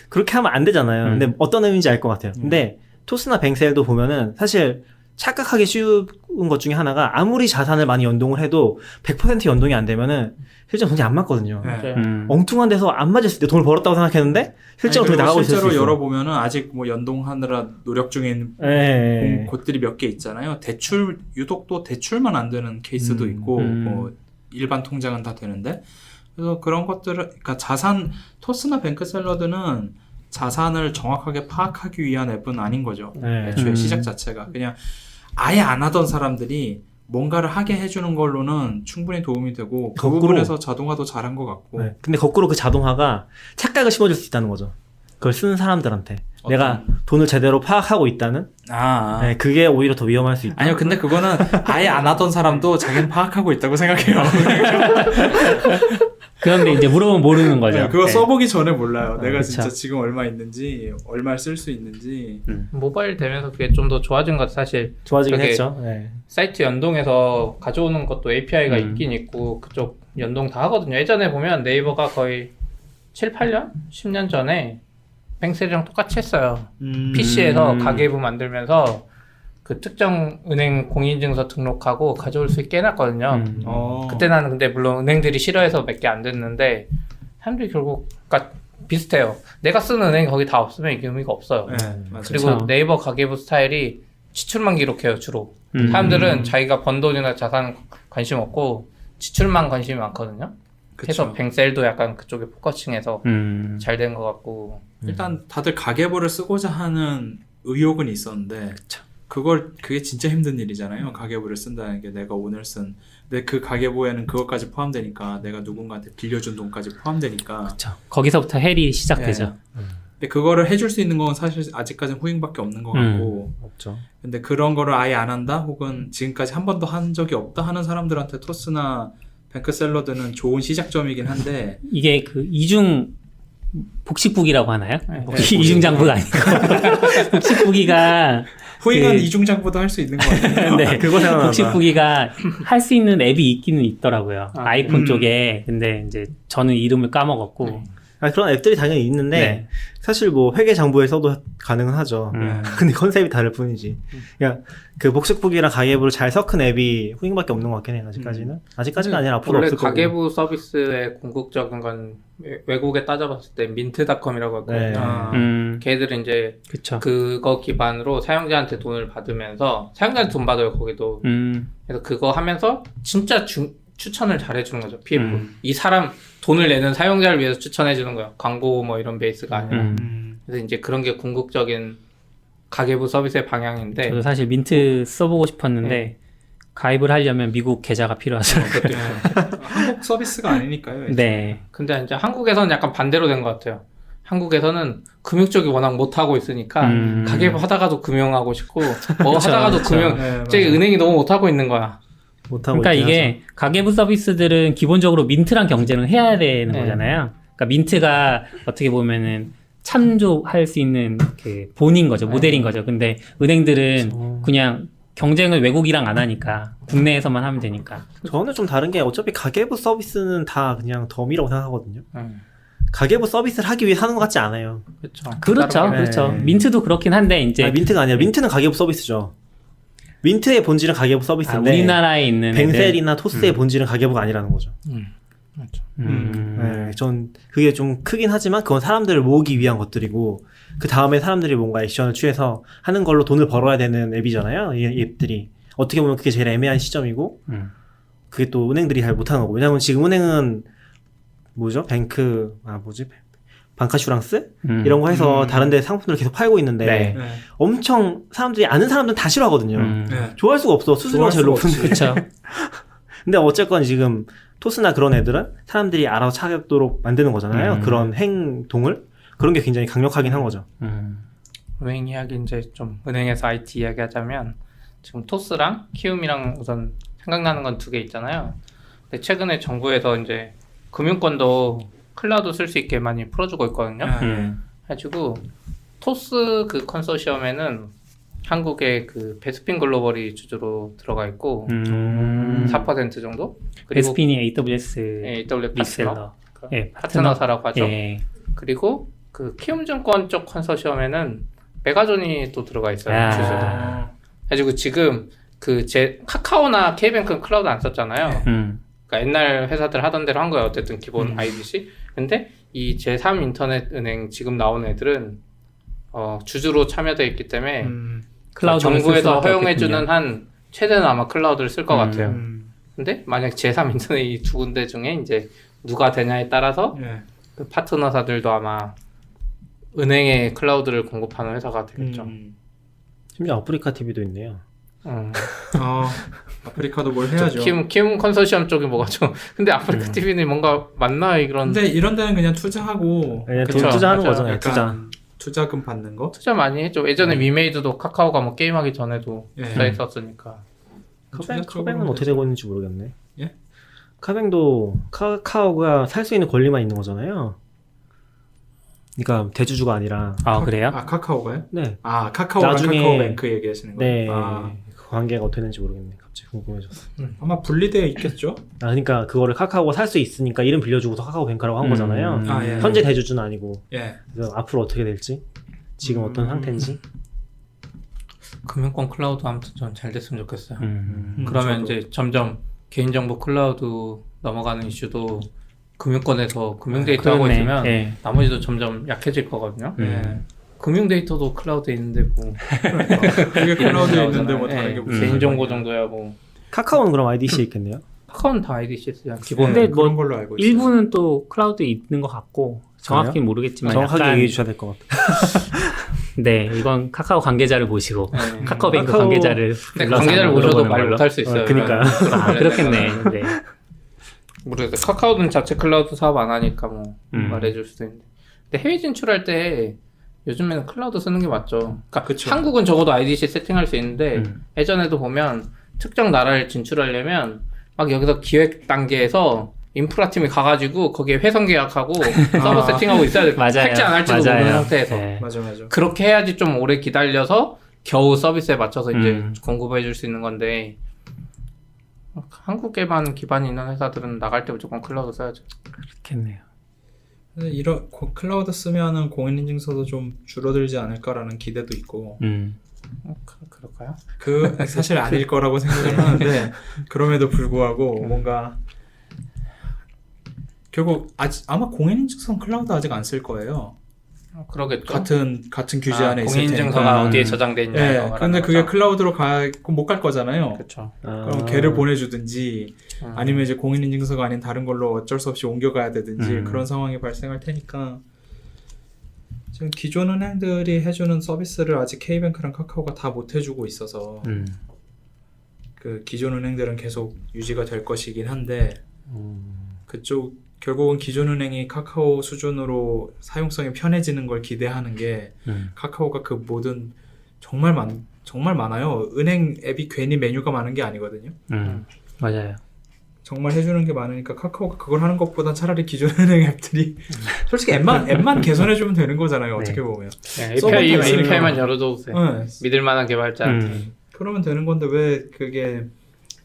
그렇게 하면 안 되잖아요. 근데 어떤 의미인지 알 것 같아요. 근데 토스나 뱅셀도 보면은 사실 착각하기 쉬운 것 중에 하나가 아무리 자산을 많이 연동을 해도 100% 연동이 안 되면은 실제로 돈이 안 맞거든요. 네. 엉뚱한 데서 안 맞을 때 돈을 벌었다고 생각했는데 실제로 돈이 나가고 있을 수 실제로 있어요. 열어보면은 아직 뭐 연동하느라 노력 중에 있는 네. 곳들이 몇 개 있잖아요. 대출 유독 또 대출만 안 되는 케이스도 있고 뭐 일반 통장은 다 되는데 그래서 그런 것들을 그러니까 토스나 뱅크샐러드는 자산을 정확하게 파악하기 위한 앱은 아닌 거죠. 네. 애초에 시작 자체가 그냥 아예 안 하던 사람들이 뭔가를 하게 해주는 걸로는 충분히 도움이 되고 그 거꾸로. 부분에서 자동화도 잘한 것 같고 네. 근데 거꾸로 그 자동화가 착각을 심어줄 수 있다는 거죠. 그걸 쓰는 사람들한테 내가 돈을 제대로 파악하고 있다는 네, 그게 오히려 더 위험할 수 있다. 아니요 근데 그거는 아예 안 하던 사람도 자기는 파악하고 있다고 생각해요. 그런데 이제 물어보면 모르는 거죠. 네, 그거 네. 써보기 전에 몰라요. 내가 그쵸. 진짜 지금 얼마 있는지, 얼마를 쓸 수 있는지. 모바일 되면서 그게 좀 더 좋아진 것 같아요. 사실 좋아지긴 저게 했죠. 네. 사이트 연동해서 가져오는 것도 API가 음. 있긴 있고 그쪽 연동 다 하거든요. 예전에 보면 네이버가 거의 7, 8년? 10년 전에 뱅셀이랑 똑같이 했어요. PC에서 가계부 만들면서 그 특정 은행 공인인증서 등록하고 가져올 수 있게 해놨거든요. 그때 나는 근데 물론 은행들이 싫어해서 몇 개 안 됐는데 사람들이 결국 그러니까 비슷해요. 내가 쓰는 은행이 거기 다 없으면 이게 의미가 없어요. 네, 맞아요. 그리고 그쵸. 네이버 가계부 스타일이 지출만 기록해요 주로. 사람들은 자기가 번 돈이나 자산 관심 없고 지출만 관심이 많거든요. 그래서 그쵸. 뱅셀도 약간 그쪽에 포커싱해서 음. 잘 된 것 같고. 일단 다들 가계부를 쓰고자 하는 의욕은 있었는데 그게 진짜 힘든 일이잖아요. 가계부를 쓴다는 게 내가 오늘 쓴 근데 그 가계부에는 그것까지 포함되니까 내가 누군가한테 빌려준 돈까지 포함되니까 그렇죠. 거기서부터 헬이 시작되죠. 근데 그거를 해줄 수 있는 건 사실 아직까지는 후잉밖에 없는 것 같고 없죠. 근데 그런 거를 아예 안 한다 혹은 지금까지 한 번도 한 적이 없다 하는 사람들한테 토스나 뱅크샐러드는 좋은 시작점이긴 한데 이게 그 이중 복식북이라고 하나요? 네, 이중장부가 아니고 복식북이가 후잉은 그- 이중장부도 할 수 있는 거 같아요. 네, 그거 생각난다. 복식북이가 할 수 있는 앱이 있기는 있더라고요. 아, 아이폰 쪽에. 근데 이제 저는 이름을 까먹었고. 그런 앱들이 당연히 있는데 네. 사실 뭐 회계 장부에 써도 가능은 하죠. 근데 컨셉이 다를 뿐이지. 그냥 그 복식북이랑 가계부를 잘 섞은 앱이 후잉밖에 없는 것 같긴 해요. 아직까지는. 아직까지는 아니라 앞으로 원래 없을 거고. 가계부 서비스의 궁극적인 건 외국에 따져봤을 때 민트닷컴이라고 했거든요. 네. 걔들은 이제 그쵸. 그거 기반으로 사용자한테 돈을 받으면서 사용자한테 돈 받아요 거기도. 그래서 그거 하면서 진짜 추천을 잘 해주는 거죠. PF. 이 사람 돈을 내는 사용자를 위해서 추천해주는 거예요. 광고 뭐 이런 베이스가 아니라. 그래서 이제 그런 게 궁극적인 가계부 서비스의 방향인데. 저도 사실 민트 써보고 싶었는데 가입을 하려면 미국 계좌가 필요하죠. 그것도 있고. 한국 서비스가 아니니까요. 네. 근데 이제 한국에서는 약간 반대로 된 것 같아요. 한국에서는 금융 쪽이 워낙 못하고 있으니까 가계부 하다가도 금융하고 싶고 뭐 하다가도 금융 네, 갑자기 맞아요. 은행이 너무 못하고 있는 거야. 못하고 그러니까 있긴 이게 가계부 서비스들은 기본적으로 민트랑 경쟁을 해야 되는 네. 거잖아요. 그러니까 민트가 어떻게 보면은 참조할 수 있는 그 본인 거죠. 모델인 거죠. 근데 은행들은 그냥 경쟁을 외국이랑 안 하니까 국내에서만 하면 되니까. 저는 좀 다른 게 어차피 가계부 서비스는 다 그냥 덤이라고 생각하거든요. 음. 가계부 서비스를 하기 위해 하는 것 같지 않아요. 그렇죠. 그렇죠. 네. 그렇죠. 민트도 그렇긴 한데 이제 아니, 민트가 아니라 민트는 가계부 서비스죠. 민트의 본질은 가계부 서비스인데 우리나라에 있는 뱅셀이나 토스의 본질은 가계부가 아니라는 거죠. 그렇죠. 네, 전 그게 좀 크긴 하지만 그건 사람들을 모으기 위한 것들이고 그 다음에 사람들이 뭔가 액션을 취해서 하는 걸로 돈을 벌어야 되는 앱이잖아요. 이 앱들이 어떻게 보면 그게 제일 애매한 시점이고 그게 또 은행들이 잘 못하는 거고 왜냐면 지금 은행은 뭐죠? 방카슈랑스? 이런 거 해서 다른 데 상품들을 계속 팔고 있는데 네. 네. 엄청 사람들이 아는 사람들은 다 싫어하거든요. 네. 좋아할 수가 없어. 수수료가 제일 좋아할 수가 높은데. 그렇죠. 근데 어쨌건 지금 토스나 그런 애들은 사람들이 알아서 찾도록 만드는 거잖아요. 그런 행동을. 그런 게 굉장히 강력하긴 한 거죠. 은행 이야기 이제 좀 은행에서 IT 이야기 하자면 지금 토스랑 키움이랑 우선 생각나는 건 두 개 있잖아요. 근데 최근에 정부에서 이제 금융권도 클라우드 쓸 수 있게 많이 풀어주고 있거든요. 해가지고 토스 그 컨소시엄에는 한국의 그 베스핀 글로벌이 주주로 들어가 있고 4% 정도. 그리고 베스핀이 AWS AWS 리셀러. 파트너, 예, 파트너사라고 하죠. 예. 그리고 그 키움증권 쪽 컨소시엄에는 메가존이 또 들어가 있어요. 아. 주주도. 그래가지고 지금 그 제 카카오나 K뱅크는 클라우드 안 썼잖아요. 그러니까 옛날 회사들 하던 대로 한 거예요. 어쨌든 기본 IDC. 근데 이 제3 인터넷 은행 지금 나온 애들은 주주로 참여되어 있기 때문에 클라우드를 쓸 정부에서 수밖에 허용해주는 없겠군요. 한 최대는 아마 클라우드를 쓸 것 같아요. 음. 근데 만약 제3 인터넷 이 두 군데 중에 이제 누가 되냐에 따라서 네. 그 파트너사들도 아마 은행에 클라우드를 공급하는 회사가 되겠죠. 심지어 아프리카 TV도 있네요. 아프리카도 뭘 해야죠. 키움 컨소시엄 쪽이 뭐가 좀 근데 아프리카 TV는 뭔가 맞나 이런 근데 이런 데는 그냥 투자하고 네, 그쵸, 돈 투자하는 맞아요. 거잖아요. 투자. 약간 투자금 받는 거. 투자 많이 했죠. 예전에 미메이드도 카카오가 뭐 게임하기 전에도 예. 투자했었으니까. 커뱅은 어떻게 되고 있는지 모르겠네. 카뱅도 카카오가 살 수 있는 권리만 있는 거잖아요. 그러니까 대주주가 아니라. 아, 그래요? 아, 카카오가요? 네. 아, 카카오랑 나중에- 카카오뱅크 얘기하시는 거예요? 네. 아, 그 관계가 어떻게 되는지 모르겠네. 갑자기 궁금해졌어. 아마 분리되어 있겠죠? 아, 그러니까 그거를 카카오가 살 수 있으니까 이름 빌려주고서 카카오뱅크라고 한 거잖아요. 아, 예. 현재 대주주는 아니고. 예. 그래서 앞으로 어떻게 될지, 지금 어떤 상태인지. 금융권 클라우드 아무튼 전 잘 됐으면 좋겠어요. 그러면 저도. 이제 점점 개인정보 클라우드 넘어가는 이슈도 금융권에서 금융 데이터 하고 그러네. 있으면 예. 나머지도 점점 약해질 거거든요. 예. 금융 데이터도 클라우드에 있는데 뭐 그게 클라우드에 있는데 뭐 예, 다르게 무슨 개인정보 상관이야. 정도야 뭐. 카카오는 그럼 IDC에 있겠네요. 카카오는 다 IDCS야 기본. 근데 그런 뭐 걸로 알고 있어요. 일부는 또 클라우드에 있는 것 같고 정확히는 모르겠지만 정확하게 약간 얘기해 주셔야 될 것 같아요. 네, 이건 카카오 관계자를 모시고 네. 카카오뱅크 카카오- 관계자를 근데 불러서 관계자를 모셔도 물어보는 말 걸로. 못할 수 있어요. 그러니까. 아, 그렇겠네. 네. 모르겠어요. 카카오는 자체 클라우드 사업 안 하니까 뭐 음. 말해줄 수도 있는데. 근데 해외 진출할 때 요즘에는 클라우드 쓰는 게 맞죠. 그러니까 그쵸. 한국은 적어도 IDC 세팅할 수 있는데 음. 예전에도 보면 특정 나라를 진출하려면 막 여기서 기획 단계에서 인프라 팀이 가가지고 거기에 회선 계약하고 서버 세팅하고 있어야 돼. 맞아요. 할지 안 할지도 맞아요. 모르는 상태에서. 네. 맞아. 그렇게 해야지 좀 오래 기다려서 겨우 서비스에 맞춰서 이제 음. 공급해 줄 수 있는 건데 한국에만 기반이 있는 회사들은 나갈 때 무조건 클라우드 써야죠. 그렇겠네요. 근데 이런 클라우드 쓰면은 공인인증서도 좀 줄어들지 않을까라는 기대도 있고 그럴까요? 그 사실 아닐 거라고 생각을 하는데 그럼에도 불구하고 뭔가 결국 아마 공인인증서는 클라우드 아직 안 쓸 거예요. 그러겠죠. 같은 규제 안에 있을 공인인증서가 테니까. 어디에 저장돼 있냐. 예. 근데 그게 클라우드로 못 갈 거잖아요. 그렇죠. 그럼 걔를 보내주든지 음. 아니면 이제 공인인증서가 아닌 다른 걸로 어쩔 수 없이 옮겨가야 되든지 음. 그런 상황이 발생할 테니까 지금 기존 은행들이 해주는 서비스를 아직 K뱅크랑 카카오가 다 못 해주고 있어서 그 기존 은행들은 계속 유지가 될 것이긴 한데 그쪽 결국은 기존 은행이 카카오 수준으로 사용성이 편해지는 걸 기대하는 게 카카오가 그 모든 정말 많아요. 은행 앱이 괜히 메뉴가 많은 게 아니거든요. 맞아요. 정말 해주는 게 많으니까 카카오가 그걸 하는 것보단 차라리 기존 은행 앱들이 솔직히 앱만 개선해주면 되는 거잖아요. 네. 어떻게 보면. API만 열어줘도 돼. 네. 믿을만한 개발자. 그러면 되는 건데 왜 그게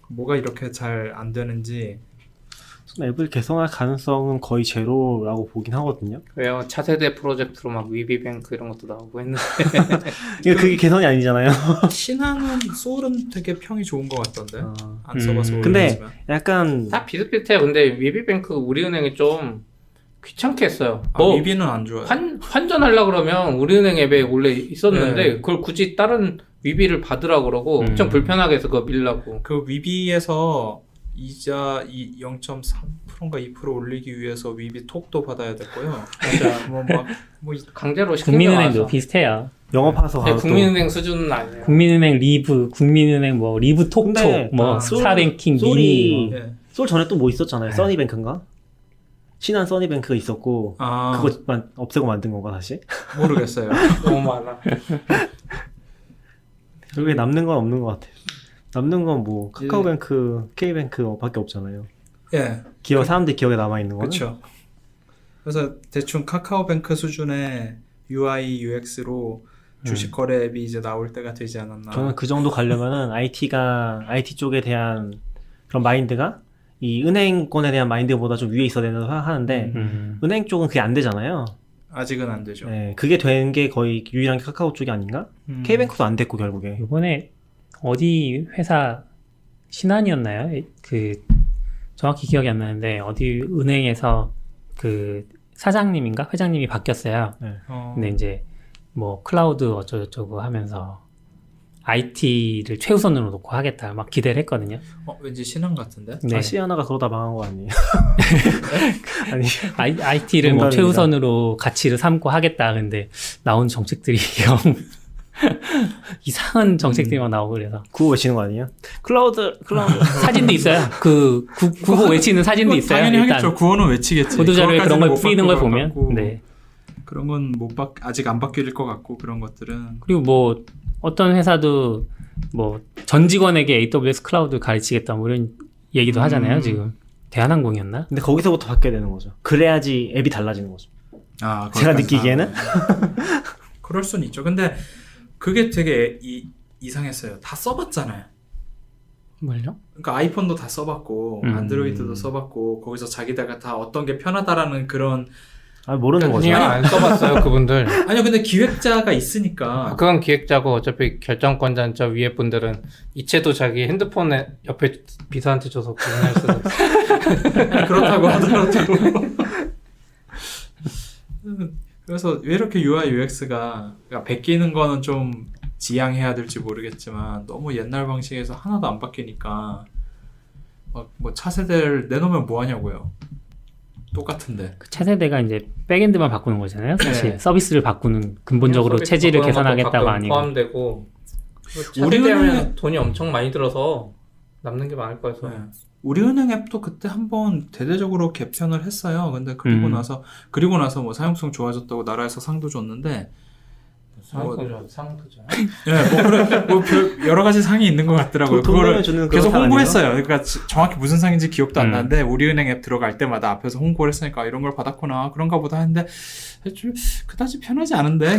뭐가 이렇게 잘 안 되는지. 앱을 개선할 가능성은 거의 제로라고 보긴 하거든요. 왜요? 차세대 프로젝트로 막 위비뱅크 이런 것도 나오고 했는데. 그게 개선이 아니잖아요. 신한은 소울은 되게 평이 좋은 것 같던데. 안 근데 써봐서 모르겠지만. 약간 다 비슷비슷해요. 근데 위비뱅크 우리은행이 좀 귀찮게 했어요. 위비는 안 좋아요. 환전하려고 그러면 우리은행 앱에 원래 있었는데 그걸 굳이 다른 위비를 받으라고 그러고 엄청 불편하게 해서 그거 밀라고. 그 위비에서 이자 0.3%인가 2% 올리기 위해서 위비 톡도 받아야 됐고요. 맞아. 뭐 강제로 시킨 게 국민은행도 많아서. 비슷해요. 영업하서 네, 바로 또 국민은행 수준은 아니에요. 국민은행 리브, 국민은행 뭐 리브 톡톡, 근데, 뭐 스타뱅킹 미니. 소리 예. 솔 전에 또 뭐 있었잖아요. 써니뱅크인가? 신한 써니뱅크가 있었고 그거만 없애고 만든 건가 다시? 모르겠어요. 너무 많아. 결국에 남는 건 없는 것 같아요. 남는 건 뭐 카카오뱅크, K뱅크 밖에 없잖아요. 예. 사람들 기억에 남아 있는 거는. 그렇죠. 그래서 대충 카카오뱅크 수준의 UI, UX로 주식 거래 앱이 이제 나올 때가 되지 않았나. 저는 그 정도 가려면은 IT 쪽에 대한 그런 마인드가 이 은행권에 대한 마인드보다 좀 위에 있어야 된다고 생각하는데 은행 쪽은 그게 안 되잖아요. 아직은 안 되죠. 네, 그게 된 게 거의 유일한 게 카카오 쪽이 아닌가? K뱅크도 안 됐고 결국에. 이번에 어디 회사 신한이었나요? 그 정확히 기억이 안 나는데 어디 은행에서 그 사장님인가 회장님이 바뀌었어요. 네. 근데 이제 뭐 클라우드 어쩌고저쩌고 하면서 IT를 최우선으로 놓고 하겠다 막 기대를 했거든요. 왠지 신한 같은데? 네. 아시아나가 그러다 망한 거 아니에요? 아니 IT를 뭐 농담입니다. 최우선으로 가치를 삼고 하겠다. 근데 나온 정책들이 영 이상한 정책들만 나오고 그래서 구호 외치는 거 아니에요? 클라우드 사진도 있어요. 그 구호 외치는 사진도 있어요. 당연히 일단 하겠죠. 구호는 외치겠지. 보도자료에 그런 걸 그것까지는 못 뿌리는 걸 바꿀 것 보면 같고, 네. 그런 건 아직 안 바뀔 것 같고 그런 것들은. 그리고 뭐 어떤 회사도 뭐 전 직원에게 AWS 클라우드 가르치겠다 뭐 이런 얘기도 하잖아요 지금. 대한항공이었나? 근데 거기서부터 바뀌어야 되는 거죠. 그래야지 앱이 달라지는 거죠. 아, 제가 거기까지. 느끼기에는 그럴 수는 있죠. 근데 그게 되게 이상했어요. 다 써봤잖아요. 뭘요? 그러니까 아이폰도 다 써봤고 안드로이드도 써봤고 거기서 자기다가 다 어떤 게 편하다라는 그런 모르는 거죠. 그냥 안 써봤어요 그분들. 아니요 근데 기획자가 있으니까 그건 기획자고 어차피 결정권자는 저 위에 분들은 이체도 자기 핸드폰에 옆에 비서한테 줘서 구분할 수도 있어. 그렇다고 하더라도 그래서 왜 이렇게 UI UX가 그러니까 베끼는 거는 좀 지양해야 될지 모르겠지만 너무 옛날 방식에서 하나도 안 바뀌니까 막 뭐 차세대를 내놓으면 뭐 하냐고요. 똑같은데. 그 차세대가 이제 백엔드만 바꾸는 거잖아요. 사실 네. 서비스를 바꾸는 근본적으로 서비스 체질을 바꾸는 것도 개선하겠다가 가끔 아니고. 포함되고 우리는- 차세대면 돈이 엄청 많이 들어서 남는 게 많을 거여서. 네. 우리은행 앱도 그때 한번 대대적으로 개편을 했어요. 근데 그리고 나서 뭐 사용성 좋아졌다고 나라에서 상도 줬는데 상투죠. 예, 뭐 그래 뭐 여러 가지 상이 있는 것 같더라고요. 돈 그거를 내면 주는 계속 그런 상 홍보했어요. 그러니까 정확히 무슨 상인지 기억도 안 음. 나는데 우리은행 앱 들어갈 때마다 앞에서 홍보를 했으니까 이런 걸 받았구나 그런가 보다 했는데 좀 그다지 편하지 않은데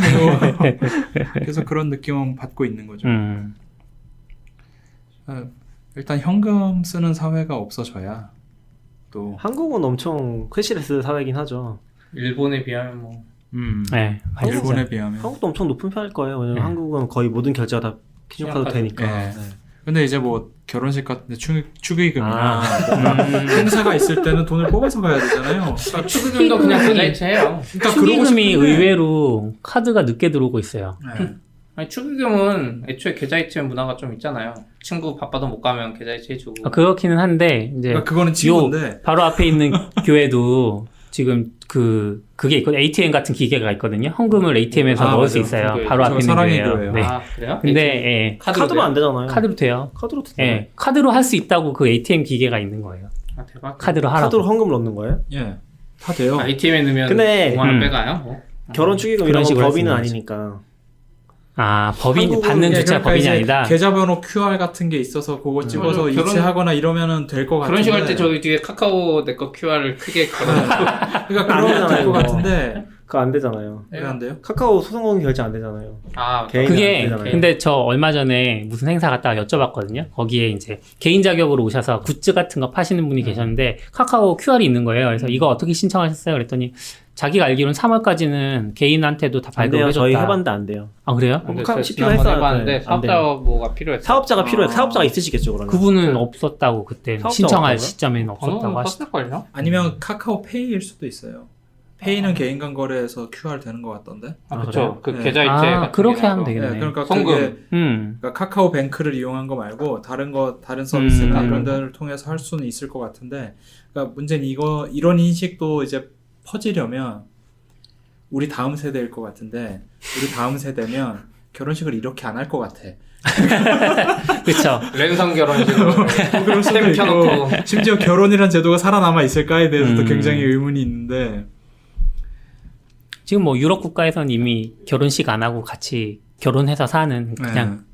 계속 그런 느낌은 받고 있는 거죠. 일단 현금 쓰는 사회가 없어져야 또 한국은 엄청 캐시레스 사회긴 하죠. 일본에 비하면 뭐 네, 일본에 비하면. 한국도 엄청 높은 편일 거예요. 왜냐면 네. 한국은 거의 모든 결제가 다 신용카드 신용카드. 되니까. 네. 네. 근데 이제 뭐 결혼식 같은데 축의금이나 아, 행사가 있을 때는 돈을 뽑아서 가야 되잖아요. 그러니까 축의금도 그냥 계좌이체해요. 그러니까 그러고 축의금이 싶은데- 의외로 카드가 늦게 들어오고 있어요. 네. 아니 축의금은 애초에 계좌이체 문화가 좀 있잖아요. 친구 바빠도 못 가면 계좌이체 해주고. 그렇기는 한데 이제 그러니까 그거는 친구인데 바로 앞에 있는 교회도 지금 그게 있거든요. ATM 같은 기계가 있거든요. 헌금을 ATM에서 아, 넣을 맞아요. 수 있어요. 그게 바로 저 앞에 있는 사랑의 교회예요. 교회요. 네. 아 그래요? 근데 예, 카드로 안 되잖아요. 카드로 돼요. 카드로 예, 카드로 할 수 있다고 그 ATM 기계가 있는 거예요. 아 대박. 카드로 하라고. 카드로 헌금 넣는 거예요? 예. 다 돼요. ATM에 넣으면 근데 5만 원 음. 빼가요? 뭐. 결혼 축의금 그런 이런 건 식으로 법인은 할 수 있는 아니니까. 아, 법인 한국은- 받는 예, 주체가 그러니까 법인이 이제 아니다. 계좌번호 QR 같은 게 있어서 그거 찍어서 결혼- 이체하거나 이러면은 될 것 같은데. 그런 식으로 할 때 저기 뒤에 카카오 내 거 QR을 크게 걸어. 그러니까 안 그러면 될 되잖아요, 것 이거. 같은데 그거 안 되잖아요. 왜 안 돼요? 카카오 소상공인 결제 안 되잖아요. 아 개인- 안 그게 되잖아요. 근데 저 얼마 전에 무슨 행사 갔다가 여쭤봤거든요. 거기에 이제 개인 자격으로 오셔서 굿즈 같은 거 파시는 분이 계셨는데 카카오 QR이 있는 거예요. 그래서 이거 어떻게 신청하셨어요? 그랬더니 자기가 알기로는 3월까지는 개인한테도 다 안 돼요. 발급을 해줬다. 저희 해봤는데 안 돼요. 아 그래요? 근데 카- 저 CP가 지난번에 했어야 해봤는데 돼. 안 사업자 뭐가 필요했어. 사업자가 필요해. 아. 사업자가 있으시겠죠, 그러면. 그분은 없었다고 그때 사업자가 신청할 없다고요? 시점에는 없었다고 번호는 하시더라고요. 떴을걸요? 아니면 카카오페이일 수도 있어요. 페이는 개인 간 거래에서 QR 되는 것 같던데. 아, 아, 그쵸. 그 네. 계좌이체 아, 같은 그렇게 게 하면 나와서. 되겠네. 네, 그러니까 성금. 그게 그러니까 카카오뱅크를 이용한 거 말고 다른 서비스나 이런 데를 통해서 할 수는 있을 것 같은데, 그러니까 문제는 이런 인식도 이제 퍼지려면 우리 다음 세대일 것 같은데, 우리 다음 세대면 결혼식을 이렇게 안 할 것 같아. 그렇죠. 랜선 결혼식으로 그럴 수도 템 있고, 켜놓고. 심지어 결혼이란 제도가 살아남아 있을까에 대해서도 음. 굉장히 의문이 있는데, 지금 뭐 유럽 국가에서는 이미 결혼식 안 하고 같이 결혼해서 사는 그냥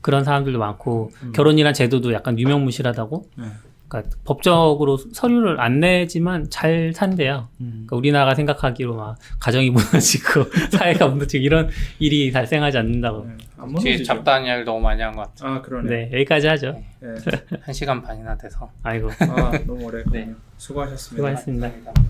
그런 사람들도 많고 결혼이란 제도도 약간 유명무실하다고. 네. 그러니까 법적으로 서류를 안 내지만 잘 산대요. 그러니까 우리나라가 생각하기로 막 가정이 무너지고 사회가 무너지고 이런 일이 발생하지 않는다고. 안 뒤에 무너지죠. 잡다한 이야기를 너무 많이 한 것 같아. 아 그러네. 네, 여기까지 하죠. 네. 1시간 반이나 돼서. 아이고, 아 너무 오래. 네. 수고하셨습니다. 수고하셨습니다. 감사합니다.